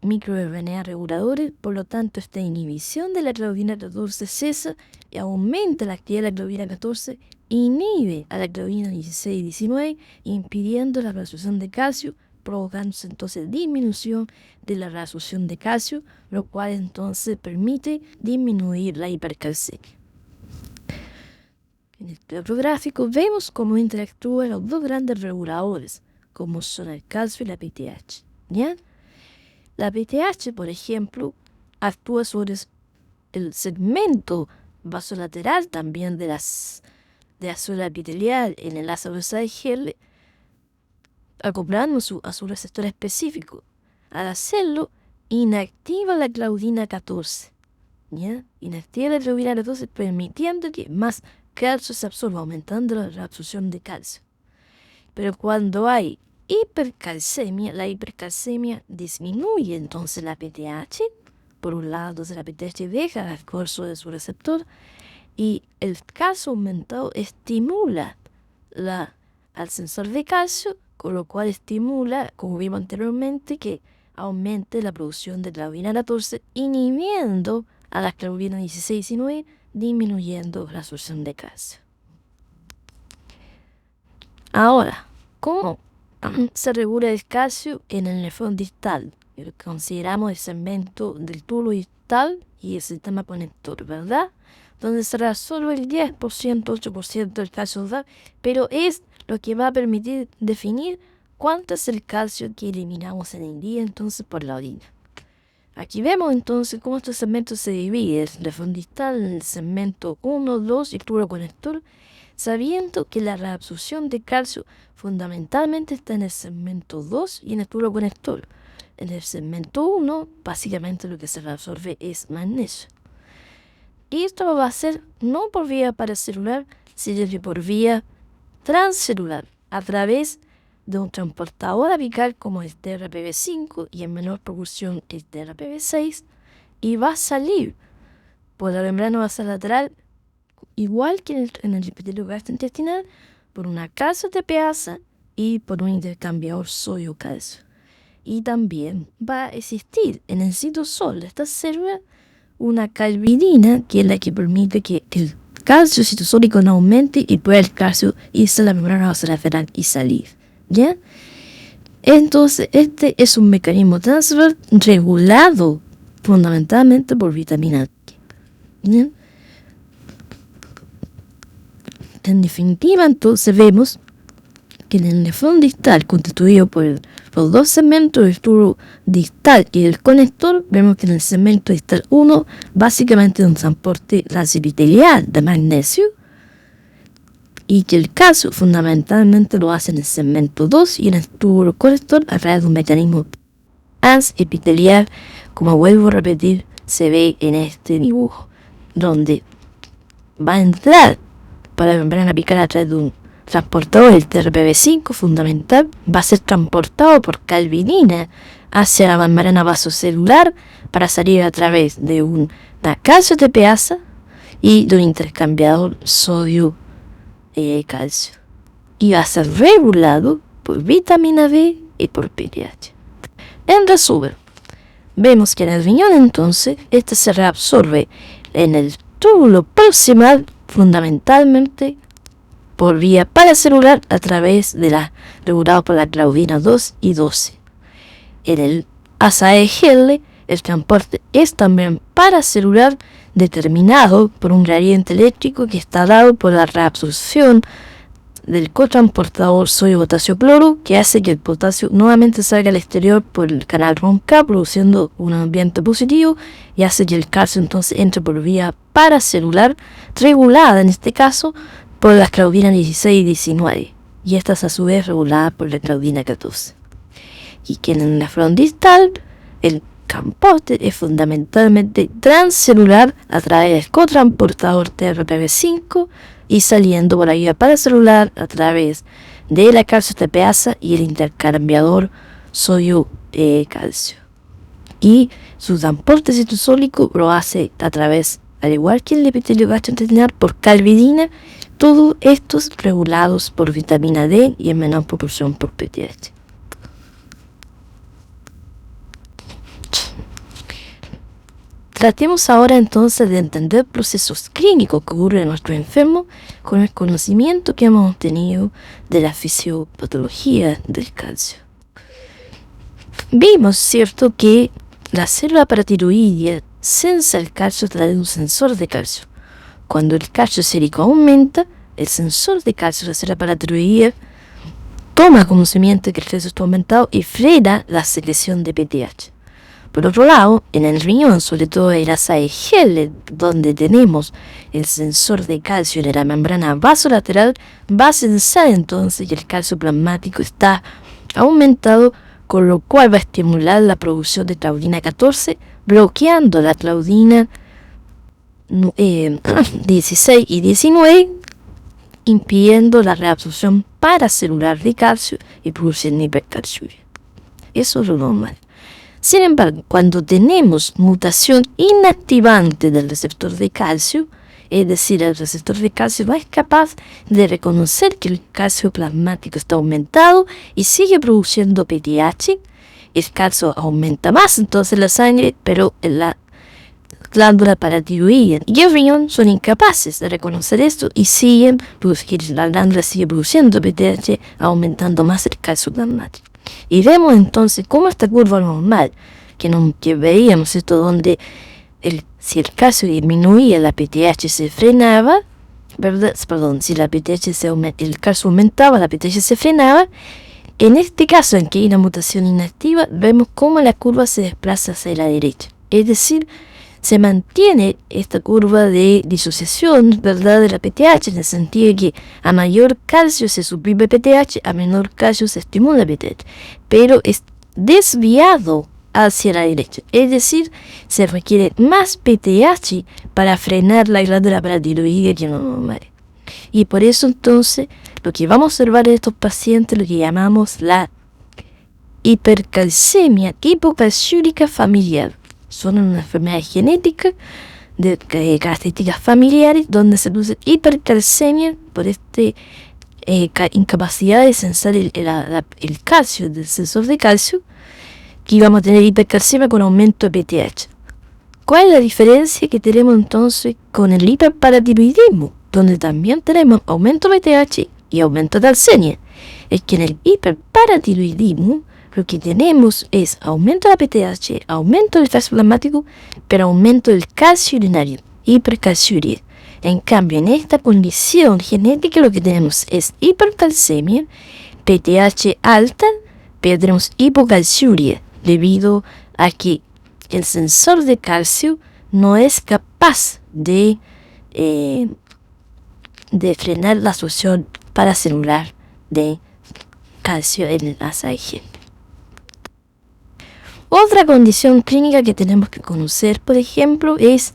microRNA reguladores, por lo tanto esta inhibición de la claudina 14 cesa y aumenta la actividad de la claudina 14, inhibe a la claudina 16 y 19, impidiendo la reabsorción de calcio, provocándose entonces disminución de la reabsorción de calcio, lo cual entonces permite disminuir la hipercalcemia. En este otro gráfico vemos cómo interactúan los dos grandes reguladores, como son el calcio y la PTH. ¿Ya? La PTH, por ejemplo, actúa sobre el segmento vasolateral también de la célula epitelial en el asa gruesa de Henle, acoplando a su receptor específico. Al hacerlo, inactiva la claudina 14. ¿Ya? Inactiva la claudina 14, permitiendo que más calcio se absorba, aumentando la reabsorción de calcio. Pero cuando hay hipercalcemia, la hipercalcemia disminuye entonces la PTH. Por un lado, entonces la PTH deja el curso de su receptor y el calcio aumentado estimula al sensor de calcio, con lo cual estimula, como vimos anteriormente, que aumente la producción de claudina 14, inhibiendo a las claudinas 16 y 19, disminuyendo la absorción de calcio. Ahora, ¿cómo se regula el calcio en el nefrón distal? Consideramos el segmento del túbulo distal y el sistema conector, ¿verdad? Donde se reabsorbe el 10%, 8% del calcio total, pero es lo que va a permitir definir cuánto es el calcio que eliminamos en el día entonces por la orina. Aquí vemos entonces cómo este segmento se divide, el nefrón distal en el segmento 1, 2 y el túbulo conector, sabiendo que la reabsorción de calcio fundamentalmente está en el segmento 2 y en el túbulo conector. En el segmento 1, básicamente lo que se reabsorbe es magnesio. Y esto va a ser no por vía paracelular, sino que por vía transcelular, a través de un transportador apical como el TRPV5 y en menor proporción el TRPV6, y va a salir por la membrana vasolateral, igual que en el epitelio gastrointestinal, por una calcio-TPasa y por un intercambiador sodio-calcio. Y también va a existir en el citosol de esta célula una calvidina, que es la que permite que el calcio citosólico no aumente y pueda el calcio irse a la membrana basolateral y salir. ¿Ya? Entonces, este es un mecanismo transversal regulado fundamentalmente por vitamina D. ¿Ya? En definitiva, entonces vemos que en el nefrón distal, constituido por dos segmentos del tubo distal y el conector, vemos que en el segmento distal 1 básicamente es un transporte transepitelial de magnesio, y que el calcio fundamentalmente lo hace en el segmento 2 y en el tubo conector a través de un mecanismo transepitelial, como vuelvo a repetir, se ve en este dibujo, donde va a entrar para la membrana apical a través de un transportador, el TRPV5 fundamental, va a ser transportado por calvinina hacia la membrana vasocelular para salir a través de una calcio TPasa y de un intercambiador sodio-calcio. Y va a ser regulado por vitamina B y por PTH. En resumen, vemos que en el riñón entonces, este se reabsorbe en el túbulo proximal fundamentalmente por vía paracelular a través de regulado por la claudina 2 y 12. En el ASAEGL, el transporte es también paracelular, determinado por un gradiente eléctrico que está dado por la reabsorción del cotransportador sodio-potasio-cloro, que hace que el potasio nuevamente salga al exterior por el canal RONCA, produciendo un ambiente positivo, y hace que el calcio entonces entre por vía paracelular, regulada en este caso por las claudinas 16 y 19, y estas a su vez reguladas por la claudina 14. Y que en el nefrón distal, el transporte es fundamentalmente transcelular a través del cotransportador TRPV5 y saliendo por la vía paracelular a través de la calcio TPasa y el intercambiador sodio-calcio. Y su transporte citosólico lo hace a través, al igual que el epitelio gastrointestinal, por calvidina, todos estos regulados por vitamina D y en menor proporción por PTH. Tratemos ahora entonces de entender procesos clínicos que ocurren en nuestro enfermo con el conocimiento que hemos obtenido de la fisiopatología del calcio. Vimos, ¿cierto?, que la célula paratiroidea sensa el calcio a través de un sensor de calcio. Cuando el calcio sérico aumenta, el sensor de calcio de la célula paratiroidea toma conocimiento de que el calcio está aumentado y frena la secreción de PTH. Por otro lado, en el riñón, sobre todo en la ASAEGL, donde tenemos el sensor de calcio en la membrana vasolateral, va a sensar entonces que el calcio plasmático está aumentado, con lo cual va a estimular la producción de claudina 14, bloqueando la claudina 16 y 19, impidiendo la reabsorción paracelular de calcio y produciendo hipercalciuria. Eso es lo normal. Sin embargo, cuando tenemos mutación inactivante del receptor de calcio, es decir, el receptor de calcio no es capaz de reconocer que el calcio plasmático está aumentado y sigue produciendo PTH, el calcio aumenta más entonces en la sangre, pero en la glándula paratiroidea y el riñón son incapaces de reconocer esto y la glándula sigue produciendo PTH, aumentando más el calcio plasmático. Y vemos entonces cómo esta curva normal que veíamos esto, donde si el calcio disminuía, la PTH se frenaba, ¿verdad? Perdón, si la PTH el calcio aumentaba, la PTH se frenaba. En este caso, en que hay una mutación inactiva, vemos cómo la curva se desplaza hacia la derecha. Es decir, se mantiene esta curva de disociación, ¿verdad?, de la PTH, en el sentido de que a mayor calcio se suprime PTH, a menor calcio se estimula PTH, pero es desviado hacia la derecha, es decir, se requiere más PTH para frenar la glándula paratiroidea que lo normal. Y por eso entonces lo que vamos a observar en estos pacientes, lo que llamamos la hipercalcemia hipocalciúrica familiar. Son una enfermedad genética de características familiares donde se produce hipercalcemia por incapacidad de sensar el calcio del sensor de calcio, Aquí vamos a tener hipercalcemia con aumento de PTH. ¿Cuál es la diferencia que tenemos entonces con el hiperparatiroidismo? Donde también tenemos aumento de PTH y aumento de calcemia. Es que en el hiperparatiroidismo lo que tenemos es aumento de la PTH, aumento del calcio plasmático, pero aumento del calcio urinario, hipercalciuria. En cambio, en esta condición genética lo que tenemos es hipercalcemia, PTH alta, pero tenemos hipocalciuria, debido a que el sensor de calcio no es capaz de frenar la absorción paracelular de calcio en el asa IG. Otra condición clínica que tenemos que conocer, por ejemplo, es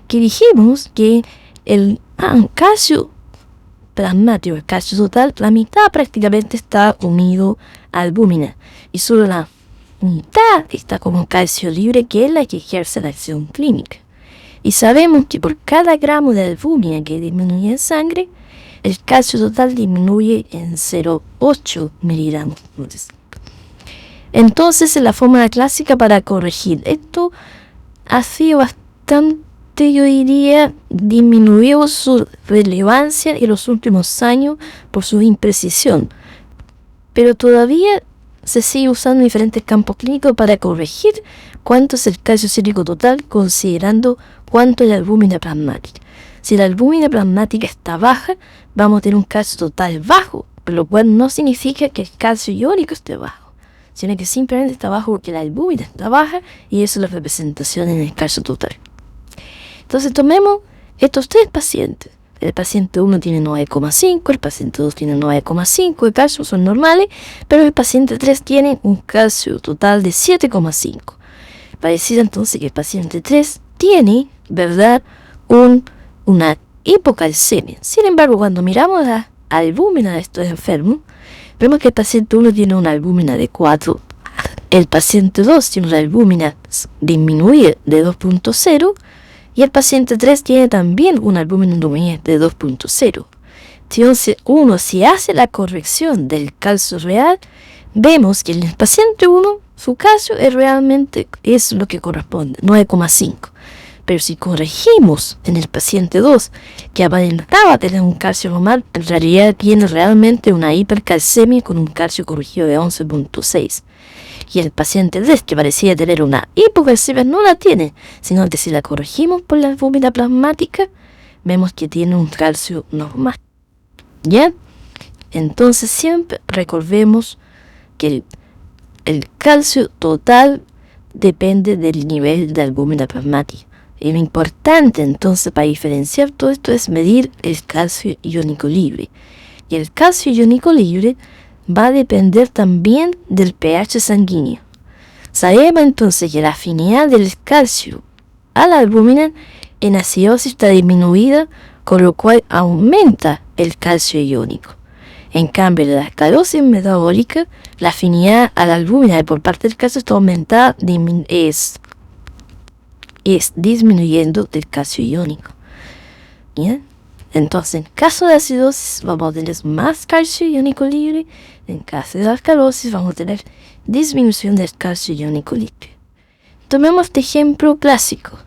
que dijimos que el calcio plasmático, el calcio total, la mitad prácticamente está unido a albúmina y solo la mitad está como calcio libre, que es la que ejerce la acción clínica. Y sabemos que por cada gramo de albúmina que disminuye en sangre, el calcio total disminuye en 0,8 miligramos. Entonces, la fórmula clásica para corregir esto ha sido bastante, yo diría, disminuyó su relevancia en los últimos años por su imprecisión. Pero todavía se sigue usando en diferentes campos clínicos para corregir cuánto es el calcio sérico total, considerando cuánto es la albúmina plasmática. Si la albúmina plasmática está baja, vamos a tener un calcio total bajo, lo cual no significa que el calcio iónico esté bajo, sino que simplemente está bajo porque la albúmina está baja y eso es la representación en el calcio total. Entonces tomemos estos tres pacientes. El paciente 1 tiene 9,5, el paciente 2 tiene 9,5 de calcio, son normales, pero el paciente 3 tiene un calcio total de 7,5. Para decir entonces que el paciente 3 tiene, ¿verdad?, una hipocalcemia. Sin embargo, cuando miramos la albúmina de estos enfermos, vemos que el paciente 1 tiene una albúmina de 4, el paciente 2 tiene una albúmina disminuida de 2,0 y el paciente 3 tiene también una albúmina de 2,0. Entonces, si hace la corrección del calcio real, vemos que en el paciente 1 su calcio es lo que corresponde, 9,5. Pero si corregimos en el paciente 2, que aparentaba tener un calcio normal, en realidad tiene realmente una hipercalcemia con un calcio corregido de 11,6. Y el paciente 3, que parecía tener una hipocalcemia, no la tiene, sino que si la corregimos por la albúmina plasmática, vemos que tiene un calcio normal. ¿Ya? Entonces siempre recordemos que el calcio total depende del nivel de albúmina plasmática. Y lo importante entonces para diferenciar todo esto es medir el calcio iónico libre. Y el calcio iónico libre va a depender también del pH sanguíneo. Sabemos entonces que la afinidad del calcio a la albúmina en acidosis está disminuida, con lo cual aumenta el calcio iónico. En cambio, en la esclerosis metabólica, la afinidad a la albúmina por parte del calcio está aumentada, es disminuyendo del calcio iónico. ¿Bien? Entonces, en caso de acidosis, vamos a tener más calcio iónico libre. En caso de esclerosis, vamos a tener disminución del calcio iónico libre. Tomemos este ejemplo clásico.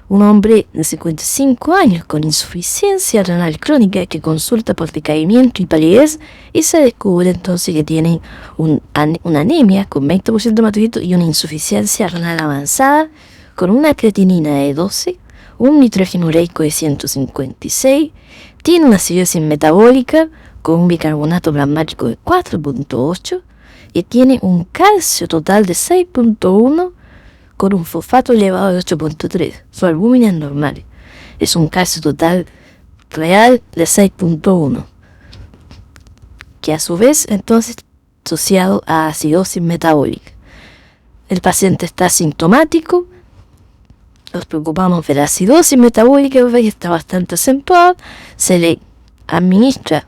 Un hombre de 55 años con insuficiencia renal crónica que consulta por decaimiento y palidez y se descubre entonces que tiene una anemia con 20% de hematocrit y una insuficiencia renal avanzada con una creatinina de 12, un nitrógeno ureico de 156, tiene una acidosis metabólica con un bicarbonato plasmático de 4,8 y tiene un calcio total de 6,1 con un fosfato elevado de 8,3. Su albúmina es normal. Es un calcio total real de 6,1, que a su vez entonces asociado a acidosis metabólica. El paciente está asintomático. Nos preocupamos de la acidosis metabólica, que está bastante acentuada. Se le administra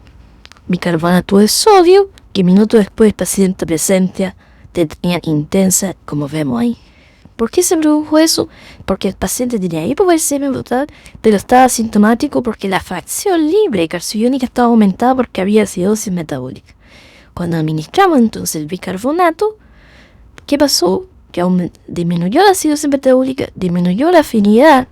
bicarbonato de sodio, que minutos después el paciente presenta tetania intensa, como vemos ahí. ¿Por qué se produjo eso? Porque el paciente tenía hipoglucemia brutal, pero estaba asintomático porque la fracción libre de calcio iónica estaba aumentada porque había acidosis metabólica. Cuando administramos entonces el bicarbonato, ¿qué pasó? que disminuyó la acidosis metabólica, disminuyó la afinidad,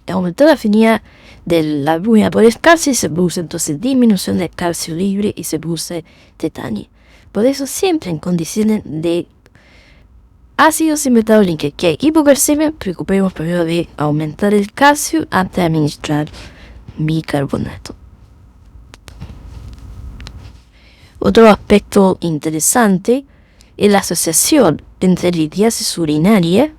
aumentó la afinidad de la albúmina por el calcio y se produce entonces disminución del calcio libre y se produce tetania. Por eso siempre en condiciones de acidosis metabólica que hay hipocalcemia, preocupemos primero de aumentar el calcio antes de administrar bicarbonato. Otro aspecto interesante es la asociación entre litiasis urinaria,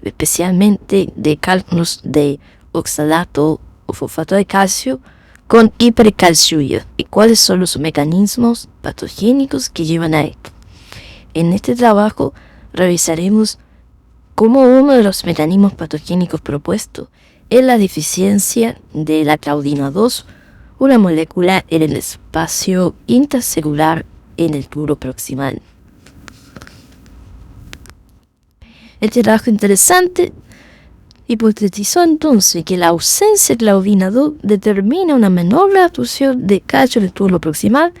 especialmente de cálculos de oxalato o fosfato de calcio, con hipercalciuria y cuáles son los mecanismos patogénicos que llevan a esto. En este trabajo revisaremos cómo uno de los mecanismos patogénicos propuestos es la deficiencia de la claudina 2, una molécula en el espacio intracelular en el tubo proximal. Este trabajo interesante hipotetizó entonces que la ausencia de claudina 2 determina una menor absorción de calcio en el tubo proximal,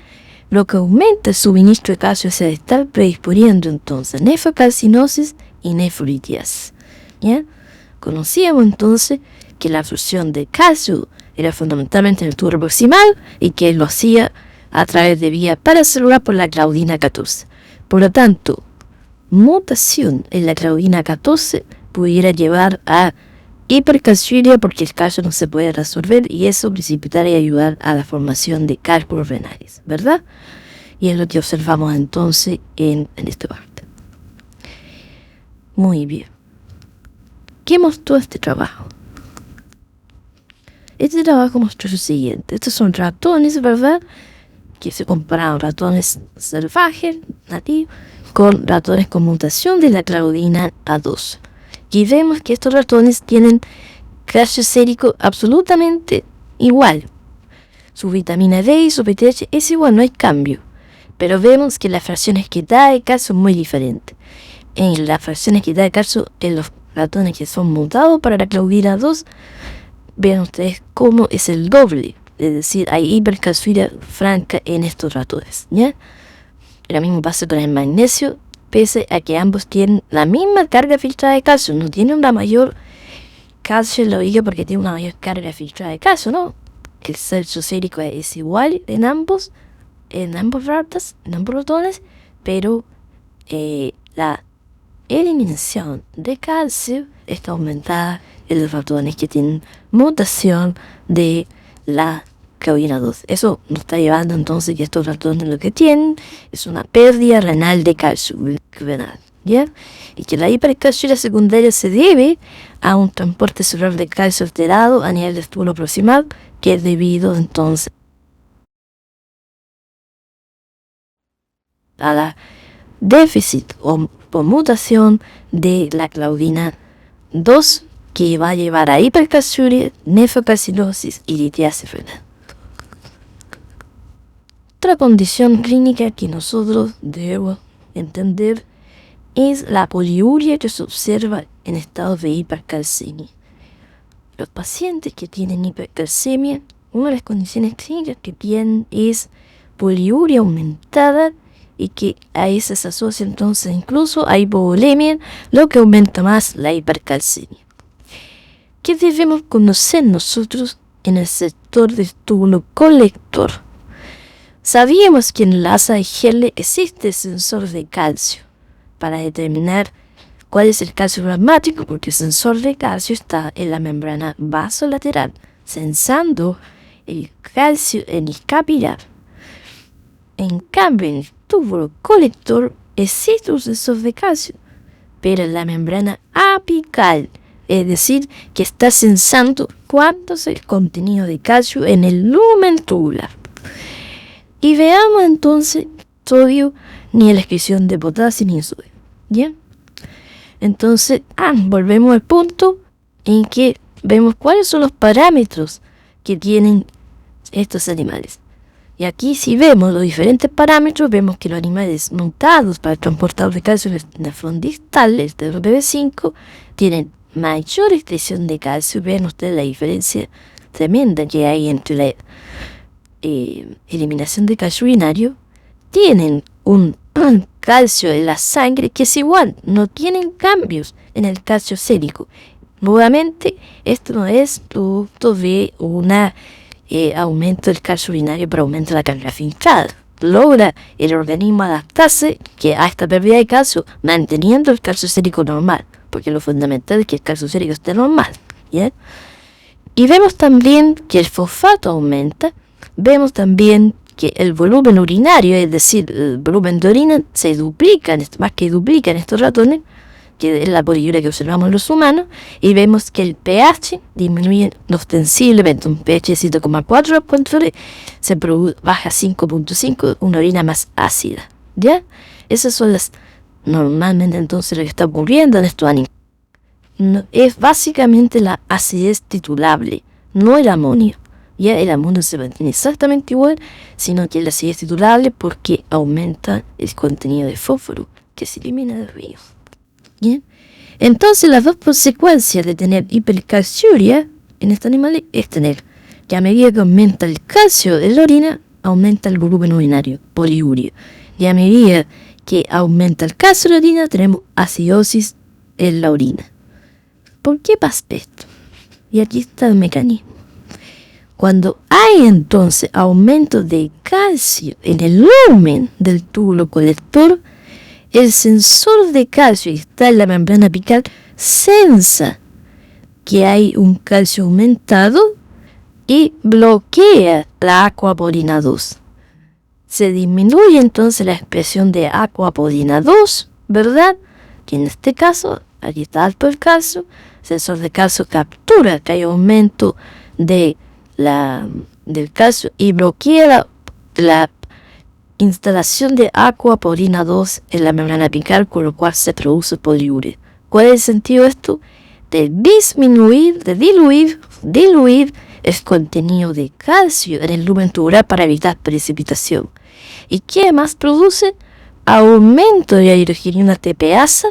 lo que aumenta el suministro de calcio hacia el estar predisponiendo entonces nefrocalcinosis y nefrolitiasis. ¿Ya? Conocíamos entonces que la absorción de calcio era fundamentalmente en el tubo proximal y que lo hacía a través de vía paracelular por la claudina 14. Por lo tanto, mutación en la claudina 14 pudiera llevar a hipercalciuria porque el calcio no se puede resolver y eso precipitaría y ayudar a la formación de cálculos renales, ¿verdad? Y es lo que observamos entonces en esta parte. Muy bien. ¿Qué mostró este trabajo? Este trabajo mostró lo siguiente. Estos son ratones, ¿verdad? Que se compararon ratones salvajes, nativos, con ratones con mutación de la claudina A2. Y vemos que estos ratones tienen calcio sérico absolutamente igual. Su vitamina D y su PTH es igual, no hay cambio. Pero vemos que las fracciones que da de calcio son muy diferentes. En las fracciones que da de calcio en los ratones que son mutados para la claudina 2, vean ustedes cómo es el doble. Es decir, hay hipercalciuria franca en estos ratones, ¿ya? Lo mismo pasa con el magnesio, pese a que ambos tienen la misma carga filtrada de calcio. No tiene una mayor calcio en la orilla porque tiene una mayor carga filtrada de calcio, ¿no? El calcio sérico es igual en ambos ratas, en ambos ratones, pero la eliminación de calcio está aumentada en los ratones que tienen mutación de la claudina 2. Eso nos está llevando entonces que estos ratones lo que tienen es una pérdida renal de calcio renal, ¿ya? Y que la hipercalciuria secundaria se debe a un transporte cerebral de calcio alterado a nivel del túbulo proximal, que es debido entonces a la déficit o mutación de la claudina 2, que va a llevar a hipercalciuria, nefrocalcinosis y litiasis renal. Otra condición clínica que nosotros debemos entender es la poliuria que se observa en estados de hipercalcemia. Los pacientes que tienen hipercalcemia, una de las condiciones clínicas que tienen es poliuria aumentada y que a eso se asocia entonces incluso a hipovolemia, lo que aumenta más la hipercalcemia. ¿Qué debemos conocer nosotros en el sector del túbulo colector? Sabíamos que en la asa de Henle existe sensor de calcio para determinar cuál es el calcio plasmático, porque el sensor de calcio está en la membrana vasolateral, sensando el calcio en el capilar. En cambio, en el túbulo colector existe un sensor de calcio, pero en la membrana apical, es decir, que está sensando cuánto es el contenido de calcio en el lumen tubular. Y veamos entonces sodio, ni la excreción de potasio ni sodio. ¿Bien? Entonces, volvemos al punto en que vemos cuáles son los parámetros que tienen estos animales. Y aquí si vemos los diferentes parámetros, vemos que los animales mutados para el transportador de calcio nefrondistal, el TRPV5, tienen mayor excreción de calcio. Vean ustedes la diferencia tremenda que hay entre la eliminación de calcio urinario. Tienen un calcio en la sangre, que es igual, no tienen cambios en el calcio sérico. Nuevamente, esto no es producto de un aumento del calcio urinario por aumento de la cantidad filtrada. Logra el organismo adaptarse a esta pérdida de calcio, manteniendo el calcio sérico normal, porque lo fundamental es que el calcio sérico esté normal. ¿Ya? Y vemos también que el fosfato aumenta, vemos también que el volumen urinario, es decir, el volumen de orina, se duplica, más que duplica en estos ratones, que es la poliuria que observamos en los humanos, y vemos que el pH disminuye ostensiblemente, un pH de 7,4 se baja a 5,5, una orina más ácida. ¿Ya? Esas son normalmente entonces lo que está ocurriendo en estos animales. No, es básicamente la acidez titulable, no el amonio. Ya el amonio se mantiene exactamente igual, sino que la acidez titulable porque aumenta el contenido de fósforo que se elimina del río. ¿Bien? Entonces las dos consecuencias de tener hipercalciuria en estos animales es tener que a medida que aumenta el calcio en la orina, aumenta el volumen urinario, poliuria. Y a medida que aumenta el calcio en la orina, tenemos acidosis en la orina. ¿Por qué pasa esto? Y aquí está el mecanismo. Cuando hay entonces aumento de calcio en el lumen del túbulo colector, el sensor de calcio que está en la membrana apical sensa que hay un calcio aumentado y bloquea la aquaporina 2. Se disminuye entonces la expresión de aquaporina 2, ¿verdad? Que en este caso, aquí está alto el calcio, el sensor de calcio captura que hay aumento del calcio y bloquea la instalación de aquaporina 2 en la membrana apical, con lo cual se produce poliuria. ¿Cuál es el sentido de esto? De diluir el contenido de calcio en el lumen tubular para evitar precipitación. ¿Y qué más produce? Aumento de la hidrogenina TPasa.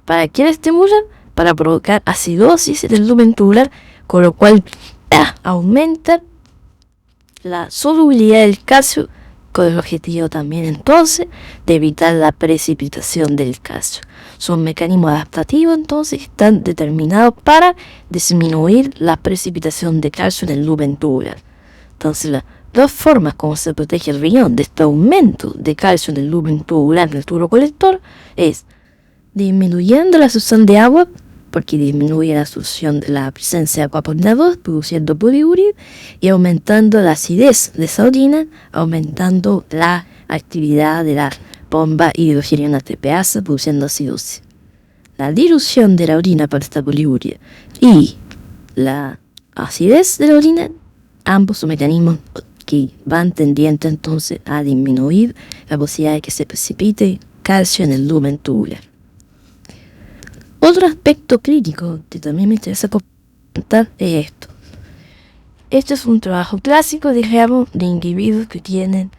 ¿Para qué la estimulan? Para provocar acidosis en el lumen tubular, con lo cual aumenta la solubilidad del calcio, con el objetivo también entonces de evitar la precipitación del calcio. Son mecanismos adaptativos entonces que están determinados para disminuir la precipitación de calcio en el lumen tubular. Entonces las dos formas como se protege el riñón de este aumento de calcio en el lumen tubular del túbulo colector es disminuyendo la absorción de agua, porque disminuye la absorción de la presencia de aquaporina 2, produciendo poliuria, y aumentando la acidez de esa orina, aumentando la actividad de la bomba hidrogenina TPasa, produciendo acidosis. La dilución de la orina por esta poliuria y la acidez de la orina, ambos son mecanismos que van tendientes entonces a disminuir la posibilidad de que se precipite calcio en el lumen tubular. Otro aspecto clínico que también me interesa comentar es esto. Esto es un trabajo clásico, digamos, de individuos que tienen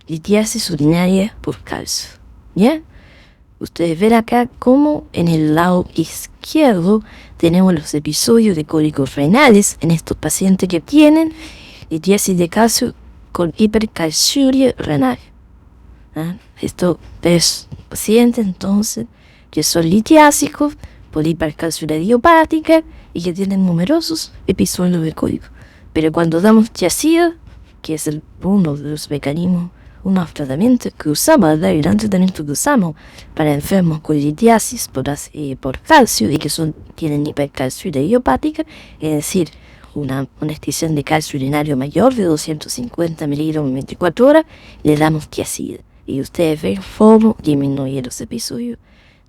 litiasis urinaria por calcio. ¿Ya? Ustedes ven acá cómo en el lado izquierdo tenemos los episodios de cólicos renales en estos pacientes que tienen litiasis de calcio con hipercalciuria renal. ¿Ah? Esto es pacientes entonces que son litiásicos por hipercalciuria idiopática y que tienen numerosos episodios de cólico. Pero cuando damos tiazida, que es uno de los mecanismos, unos tratamientos que usamos, el gran tratamiento que usamos para enfermos con litiasis por calcio y que tienen hipercalciuria idiopática, es decir, una extinción de calcio urinario mayor de 250 miligramos en 24 horas, le damos tiazida. Y ustedes ven cómo disminuye los episodios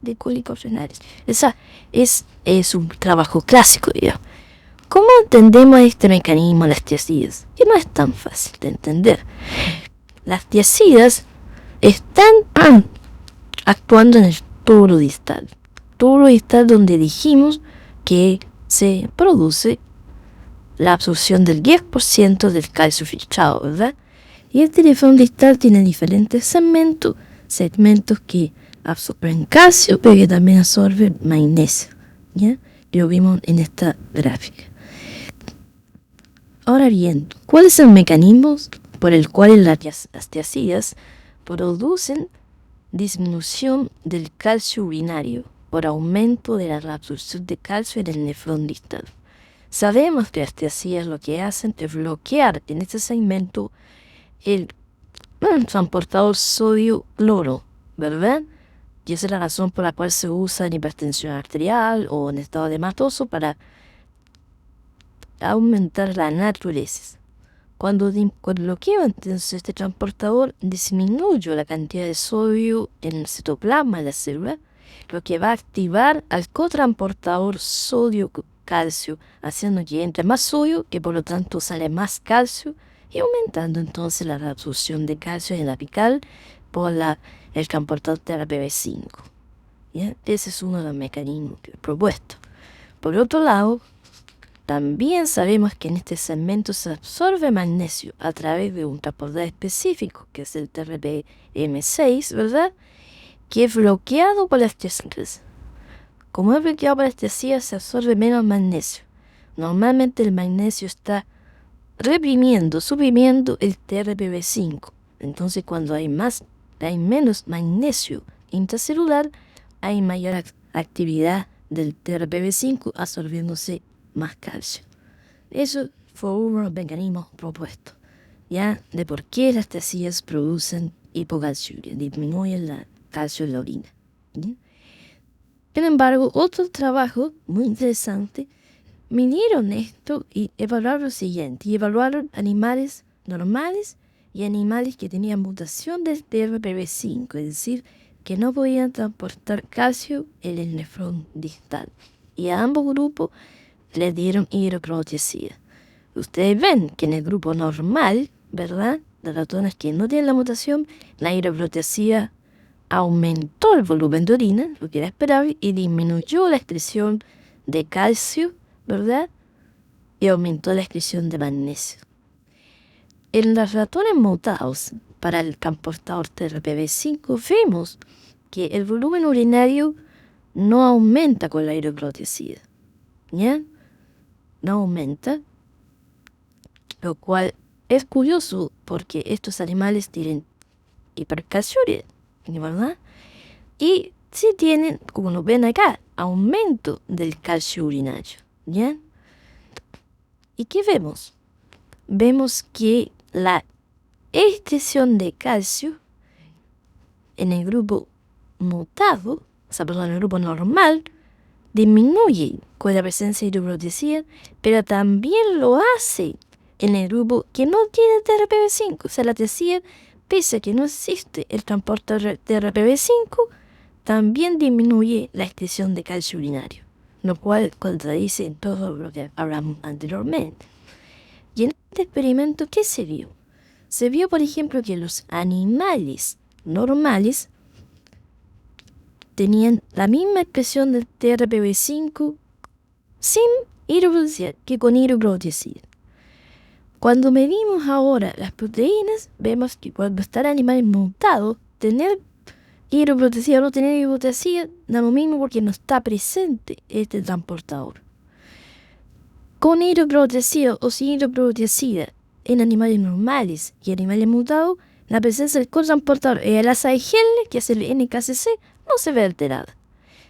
de cólicos renales. Esa es un trabajo clásico, digamos. ¿Cómo entendemos este mecanismo de las tiazidas? Que no es tan fácil de entender. Las tiazidas están actuando en el túbulo distal. Túbulo distal donde dijimos que se produce la absorción del 10% del calcio filtrado, ¿verdad? Y el teléfono distal tiene diferentes segmentos que absorben calcio, pero que también absorben magnesio. ¿Ya? Lo vimos en esta gráfica. Ahora bien, ¿cuál es el mecanismo por el cual las tiazidas producen disminución del calcio urinario por aumento de la reabsorción de calcio en el nefrón distal. Sabemos que las esteasías lo que hacen es bloquear en este segmento el transportador sodio-cloro, ¿verdad? Y esa es la razón por la cual se usa en hipertensión arterial o en estado hematoso para aumentar la natriuresis. Cuando bloqueo entonces este transportador, disminuyo la cantidad de sodio en el citoplasma de la célula, lo que va a activar al cotransportador sodio-calcio, haciendo que entre más sodio, que por lo tanto sale más calcio, y aumentando entonces la reabsorción de calcio en la apical por el transportador TRPV5. ¿Ya? Ese es uno de los mecanismos que he propuesto. Por otro lado, también sabemos que en este segmento se absorbe magnesio a través de un transportador específico, que es el TRPM6, ¿verdad? Que es bloqueado por la esteasías. Como es bloqueado por la esteasías, se absorbe menos magnesio. Normalmente el magnesio está suprimiendo el TRPV5. Entonces cuando hay menos magnesio intracelular, hay mayor actividad del TRPV5 absorbiéndose más calcio. Eso fue uno de los mecanismos propuestos, ya de por qué las esteasías producen hipocalciuria, disminuyen el calcio en la orina. ¿Sí? Sin embargo, otro trabajo muy interesante midieron esto y evaluaron lo siguiente, y evaluaron animales normales y animales que tenían mutación del TRPV5, es decir, que no podían transportar calcio en el nefrón distal. Y a ambos grupos les dieron hidroproteasida. Ustedes ven que en el grupo normal, ¿verdad?, de ratones que no tienen la mutación, la hidroproteasida aumentó el volumen de orina, lo que era esperable, y disminuyó la excreción de calcio, ¿verdad?, y aumentó la excreción de magnesio. En los ratones mutados para el transportador TRPV5 vemos que el volumen urinario no aumenta con la hidroproteasida, ¿ya? No aumenta, lo cual es curioso porque estos animales tienen hipercalciuria, ¿verdad? Y sí tienen, como lo ven acá, aumento del calcio urinario, ¿ya? ¿Y qué vemos? Vemos que la excreción de calcio en el grupo mutado, o sea, perdón, en el grupo normal, disminuye con la presencia de hidroproteasida, pero también lo hace en el grupo que no tiene TRPV5. O sea, la esteasía, pese a que no existe el transportador TRPV5, también disminuye la excreción de calcio urinario, lo cual contradice todo lo que hablamos anteriormente. Y en este experimento, ¿qué se vio? Se vio, por ejemplo, que los animales normales tenían la misma expresión del TRPV5 sin hidroproteasida que con hidroproteasida. Cuando medimos ahora las proteínas, vemos que cuando está el animal mutado, tener hidroproteasida o no tener hidroproteasida da lo mismo porque no está presente este transportador. Con hidroproteasida o sin hidroproteasida en animales normales y animales mutados, la presencia del cotransportador y el asa de Henle, que es el NKCC, no se ve alterada.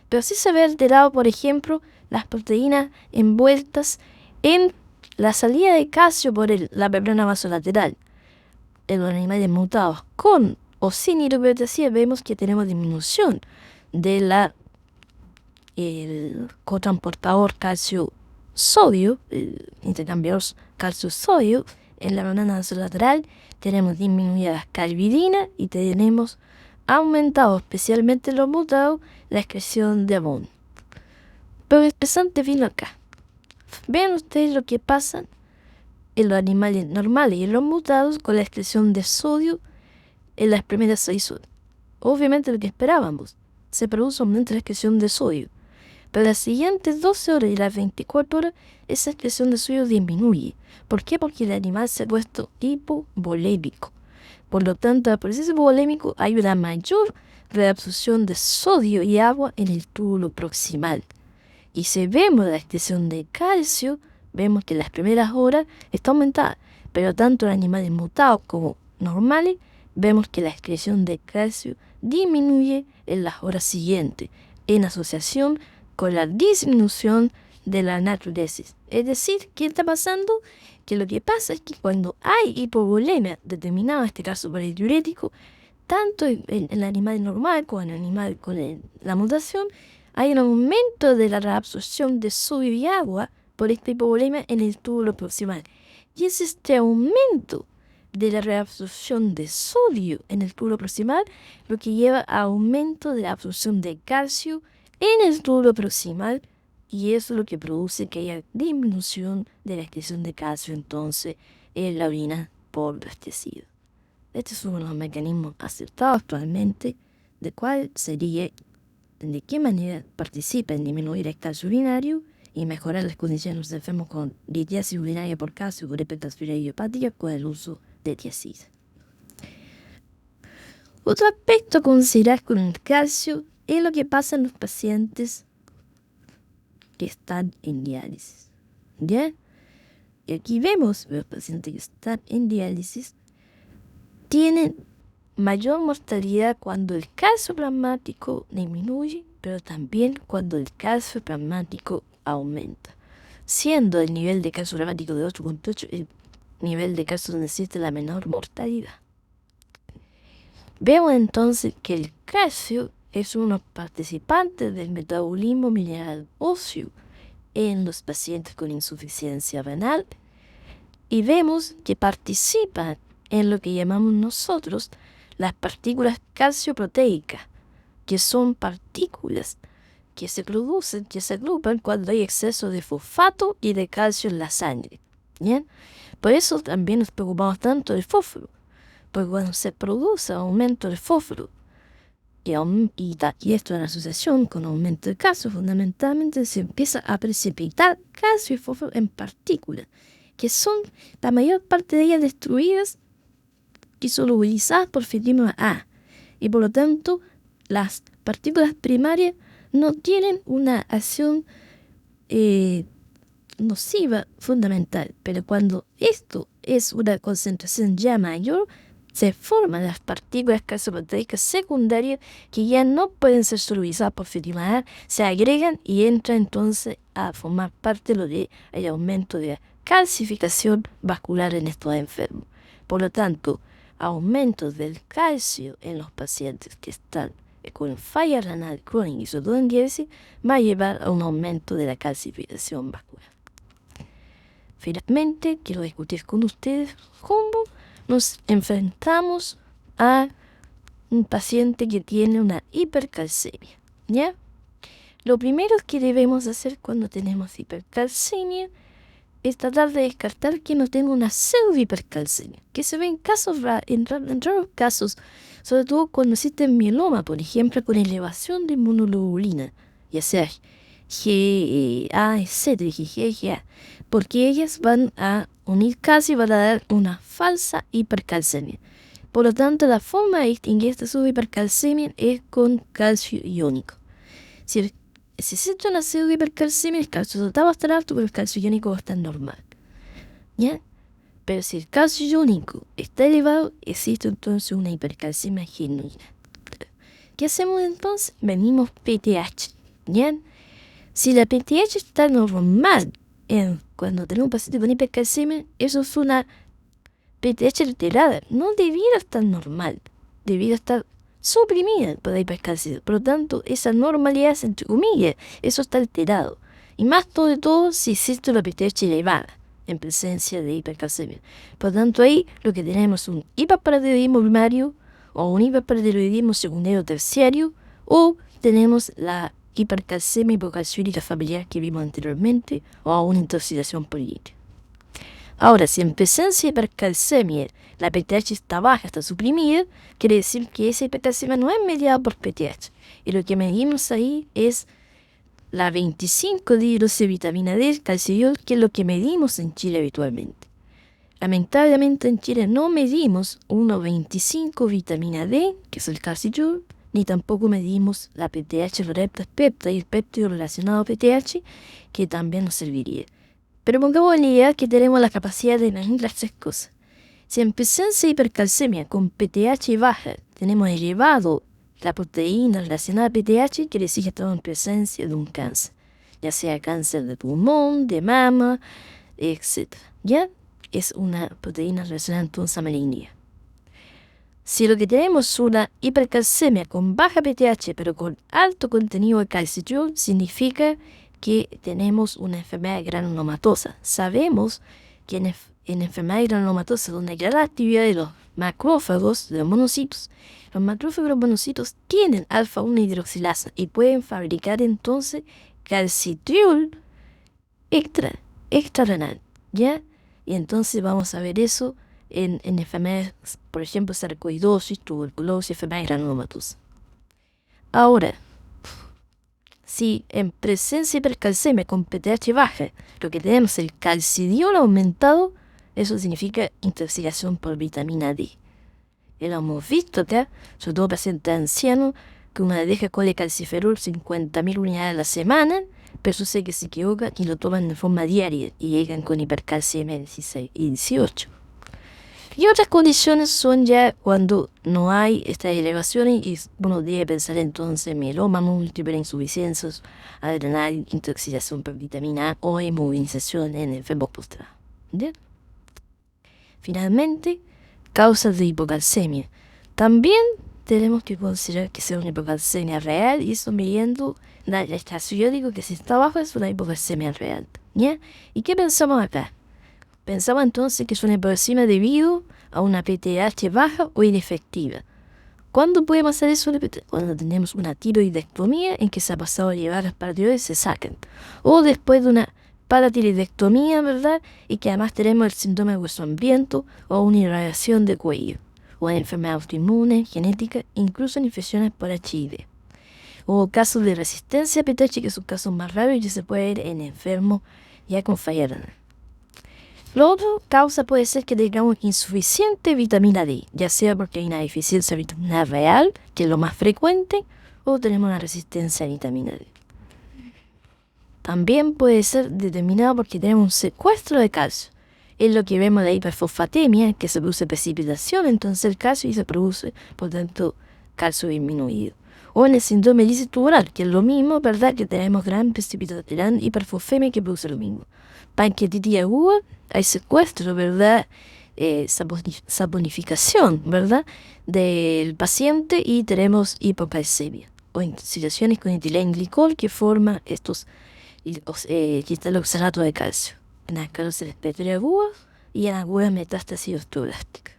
Pero sí se ve alterado, por ejemplo, las proteínas envueltas en la salida de calcio por la membrana vasolateral. En los animales mutados con o sin hidroproteasida vemos que tenemos disminución de el cotransportador calcio-sodio, el intercambiador calcio-sodio en la membrana vasolateral, tenemos disminuida la calvidina y tenemos aumentado, especialmente en los mutados, la excreción de amonio. Pero lo interesante vino acá. Vean ustedes lo que pasa en los animales normales y en los mutados con la excreción de sodio en las primeras 6 horas. Obviamente lo que esperábamos, se produce un aumento de la excreción de sodio. Pero las siguientes 12 horas y las 24 horas, esa excreción de sodio disminuye. ¿Por qué? Porque el animal se ha puesto hipovolémico. Por lo tanto, al proceso hipovolémico hay una mayor reabsorción de sodio y agua en el túbulo proximal. Y si vemos la excreción de calcio, vemos que en las primeras horas está aumentada. Pero tanto en animales mutados como normales, vemos que la excreción de calcio disminuye en las horas siguientes, en asociación con la disminución de la natriuresis. Es decir, ¿qué está pasando? Que lo que pasa es que cuando hay hipovolemia determinada, en este caso por el diurético, tanto en el animal normal como en el animal con la mutación, hay un aumento de la reabsorción de sodio y agua por esta hipovolemia en el túbulo proximal. Y es este aumento de la reabsorción de sodio en el túbulo proximal lo que lleva a aumento de la absorción de calcio en el túbulo proximal, y eso es lo que produce que haya disminución de la excreción de calcio entonces en la orina por los tejidos. Este es uno de los mecanismos aceptados actualmente, de cuál sería de qué manera participa en disminuir el calcio urinario y mejorar las condiciones de los enfermos con litiasis urinaria por calcio o hipercalciuria idiopática con el uso de tiazida. Otro aspecto a considerar con el calcio es lo que pasa en los pacientes que están en diálisis. ¿Ya? Y aquí vemos que los pacientes que están en diálisis tienen mayor mortalidad cuando el calcio plasmático disminuye, pero también cuando el calcio plasmático aumenta, siendo el nivel de calcio plasmático de 8.8 el nivel de calcio donde existe la menor mortalidad. Vemos entonces que el calcio es uno de los participantes del metabolismo mineral óseo en los pacientes con insuficiencia renal, y vemos que participa en lo que llamamos nosotros las partículas calcioproteicas, que son partículas que se producen, que se agrupan cuando hay exceso de fosfato y de calcio en la sangre. ¿Bien? Por eso también nos preocupamos tanto del fósforo, porque cuando se produce aumento del fósforo y esto en asociación con aumento de calcio, fundamentalmente se empieza a precipitar calcio y fósforo en partículas, que son la mayor parte de ellas destruidas y solubilizadas por vitamina A. Y por lo tanto, las partículas primarias no tienen una acción nociva fundamental, pero cuando esto es una concentración ya mayor, se forman las partículas calcioproteicas secundarias que ya no pueden ser solubilizadas por vitamina A, se agregan y entran entonces a formar parte de lo de el aumento de calcificación vascular en estos enfermos. Por lo tanto, aumentos del calcio en los pacientes que están con falla renal crónica y sobre todo en diálisis va a llevar a un aumento de la calcificación vascular. Finalmente, quiero discutir con ustedes cómo nos enfrentamos a un paciente que tiene una hipercalcemia, ¿ya? Lo primero que debemos hacer cuando tenemos hipercalcemia es tratar de descartar que no tenga una pseudohipercalcemia, que se ve en casos en raros casos, sobre todo cuando existe mieloma, por ejemplo, con elevación de inmunoglobulina, ya sea GA, etc., GA, porque ellas van a unir calcio y van a dar una falsa hipercalcemia. Por lo tanto, la forma de distinguir esta subhipercalcemia es con calcio iónico. Si existe una pseudohipercalcemia, el calcio total va a estar alto, pero el calcio iónico va a estar normal. ¿Ya? Pero si el calcio iónico está elevado, existe entonces una hipercalcemia genuina. ¿Qué hacemos entonces? Venimos PTH. ¿Ya? Si la PTH está normal, cuando tenemos un paciente con hipercalcemia, eso es una PTH alterada. No debiera estar normal, debiera estar suprimida por la hipercalcemia. Por lo tanto, esa normalidad es entre comillas, eso está alterado. Y más de todo si existe una PTH elevada en presencia de hipercalcemia. Por lo tanto, ahí lo que tenemos es un hiperparathyroidismo primario o un hiperparathyroidismo secundario o terciario, o tenemos la hipercalcemia hipocalciúrica familiar que vimos anteriormente, o una intoxicación por litio. Ahora, si en presencia de hipercalcemia la PTH está baja, está suprimida, quiere decir que esa hipercalcemia no es mediada por PTH. Y lo que medimos ahí es la 25-dihidroxivitamina D, calcidiol, que es lo que medimos en Chile habitualmente. Lamentablemente en Chile no medimos 1,25 vitamina D, que es el calcidiol, ni tampoco medimos la PTH, y el péptido relacionado a PTH, que también nos serviría. Pero pongamos en la idea que tenemos la capacidad de medir las tres cosas. Si en presencia de hipercalcemia con PTH baja tenemos elevado la proteína relacionada al PTH quiere decir que estamos en presencia de un cáncer, ya sea cáncer de pulmón, de mama, etc. ¿Ya? Es una proteína relacionada entonces a malignia. Si lo que tenemos es una hipercalcemia con baja PTH pero con alto contenido de calcitriol, significa que tenemos una enfermedad granulomatosa. Sabemos que en enfermedad granulomatosa, donde hay gran actividad de los macrófagos, de los monocitos, los macrófagos y los monocitos tienen alfa-1 hidroxilasa y pueden fabricar entonces calcitriol extrarrenal, ¿ya? Y entonces vamos a ver eso en enfermedades, por ejemplo, sarcoidosis, tuberculosis, enfermedades granulomatosas. Ahora, si en presencia de hipercalcemia con PTH baja, lo que tenemos es el calcidiol aumentado, eso significa intoxicación por vitamina D. Y lo hemos visto acá, sobre todo pacientes ancianos, que una deja colecalciferol 50.000 unidades a la semana, pero sucede que se equivoca y lo toman de forma diaria y llegan con hipercalcemia 16 y 18. Y otras condiciones son ya cuando no hay estas elevaciones y uno debe pensar entonces en mieloma múltiple, insuficiencias adrenal, intoxicación por vitamina A o inmovilización en enfermos postrados. Finalmente, causas de hipocalcemia. También tenemos que considerar que sea una hipocalcemia real y eso midiendo la estación que si está bajo es una hipocalcemia real. ¿Ya? ¿Y qué pensamos acá? Pensamos entonces que es una hipoglucemia debido a una PTH baja o inefectiva. ¿Cuándo podemos hacer eso? Cuando tenemos una tiroidectomía en que se ha pasado a llevar las paratiroides y se sacan. O después de una paratiroidectomía, ¿verdad? Y que además tenemos el síndrome de hueso hambriento o una irradiación de cuello. O en enfermedades autoinmunes, genéticas, incluso en infecciones por HIV. O casos de resistencia a PTH, que son casos más raros y que se puede ver en enfermos ya con falla renal. Lo otro causa puede ser que tengamos insuficiente vitamina D, ya sea porque hay una deficiencia de vitamina real, que es lo más frecuente, o tenemos una resistencia a vitamina D. También puede ser determinado porque tenemos un secuestro de calcio. Es lo que vemos de la hiperfosfatemia, que se produce precipitación entonces el calcio y se produce, por tanto, calcio disminuido. O en el síndrome de lisis tumoral, que es lo mismo, ¿verdad? Que tenemos gran precipitación, gran hiperfosfemia que produce lo mismo. Pancreatitis aguda, hay secuestro, ¿verdad? Saponificación, ¿verdad? Del paciente y tenemos hipocalcemia. O en situaciones con etilenglicol que forma estos cristaloxalato de calcio. En la esclerosis respiratoria aguda y en aguda metástasis osteoblástica.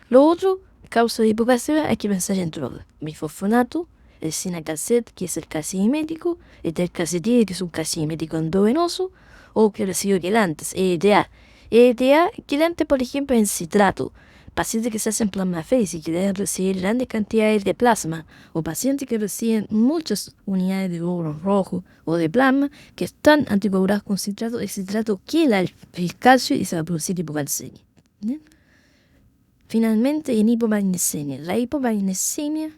Lo otro, causa de hipocalcemia, hay que pensar en drogas. Bifosfonato, el cinacalcet, que es el calcidimético, el telcalcitride, que es un calcidimético endovenoso, o que recibe quelantes, EDTA. EDTA, quelante, por ejemplo, en citrato. Pacientes que se hacen plasmaféresis y que deben recibir grandes cantidades de plasma, o pacientes que reciben muchas unidades de glóbulos rojos o de plasma que están anticoagulados con citrato, el citrato quela el calcio y se va a producir hipocalcemia. ¿Bien? Finalmente, en hipomagnesemia. La hipomagnesemia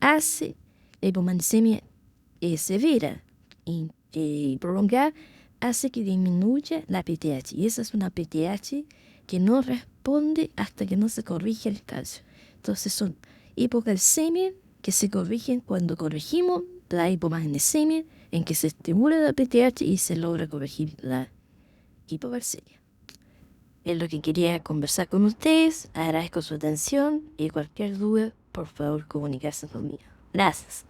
hace la hipomagnesemia severa y prolongada, hace que disminuya la PTH. Y esa es una PTH que no responde hasta que no se corrige el calcio. Entonces son hipocalcemia que se corrigen cuando corregimos la hipomagnesemia, en que se estimula la PTH y se logra corregir la hipocalcemia. Es lo que quería conversar con ustedes. Agradezco su atención y cualquier duda, por favor, comunicarse conmigo. Gracias.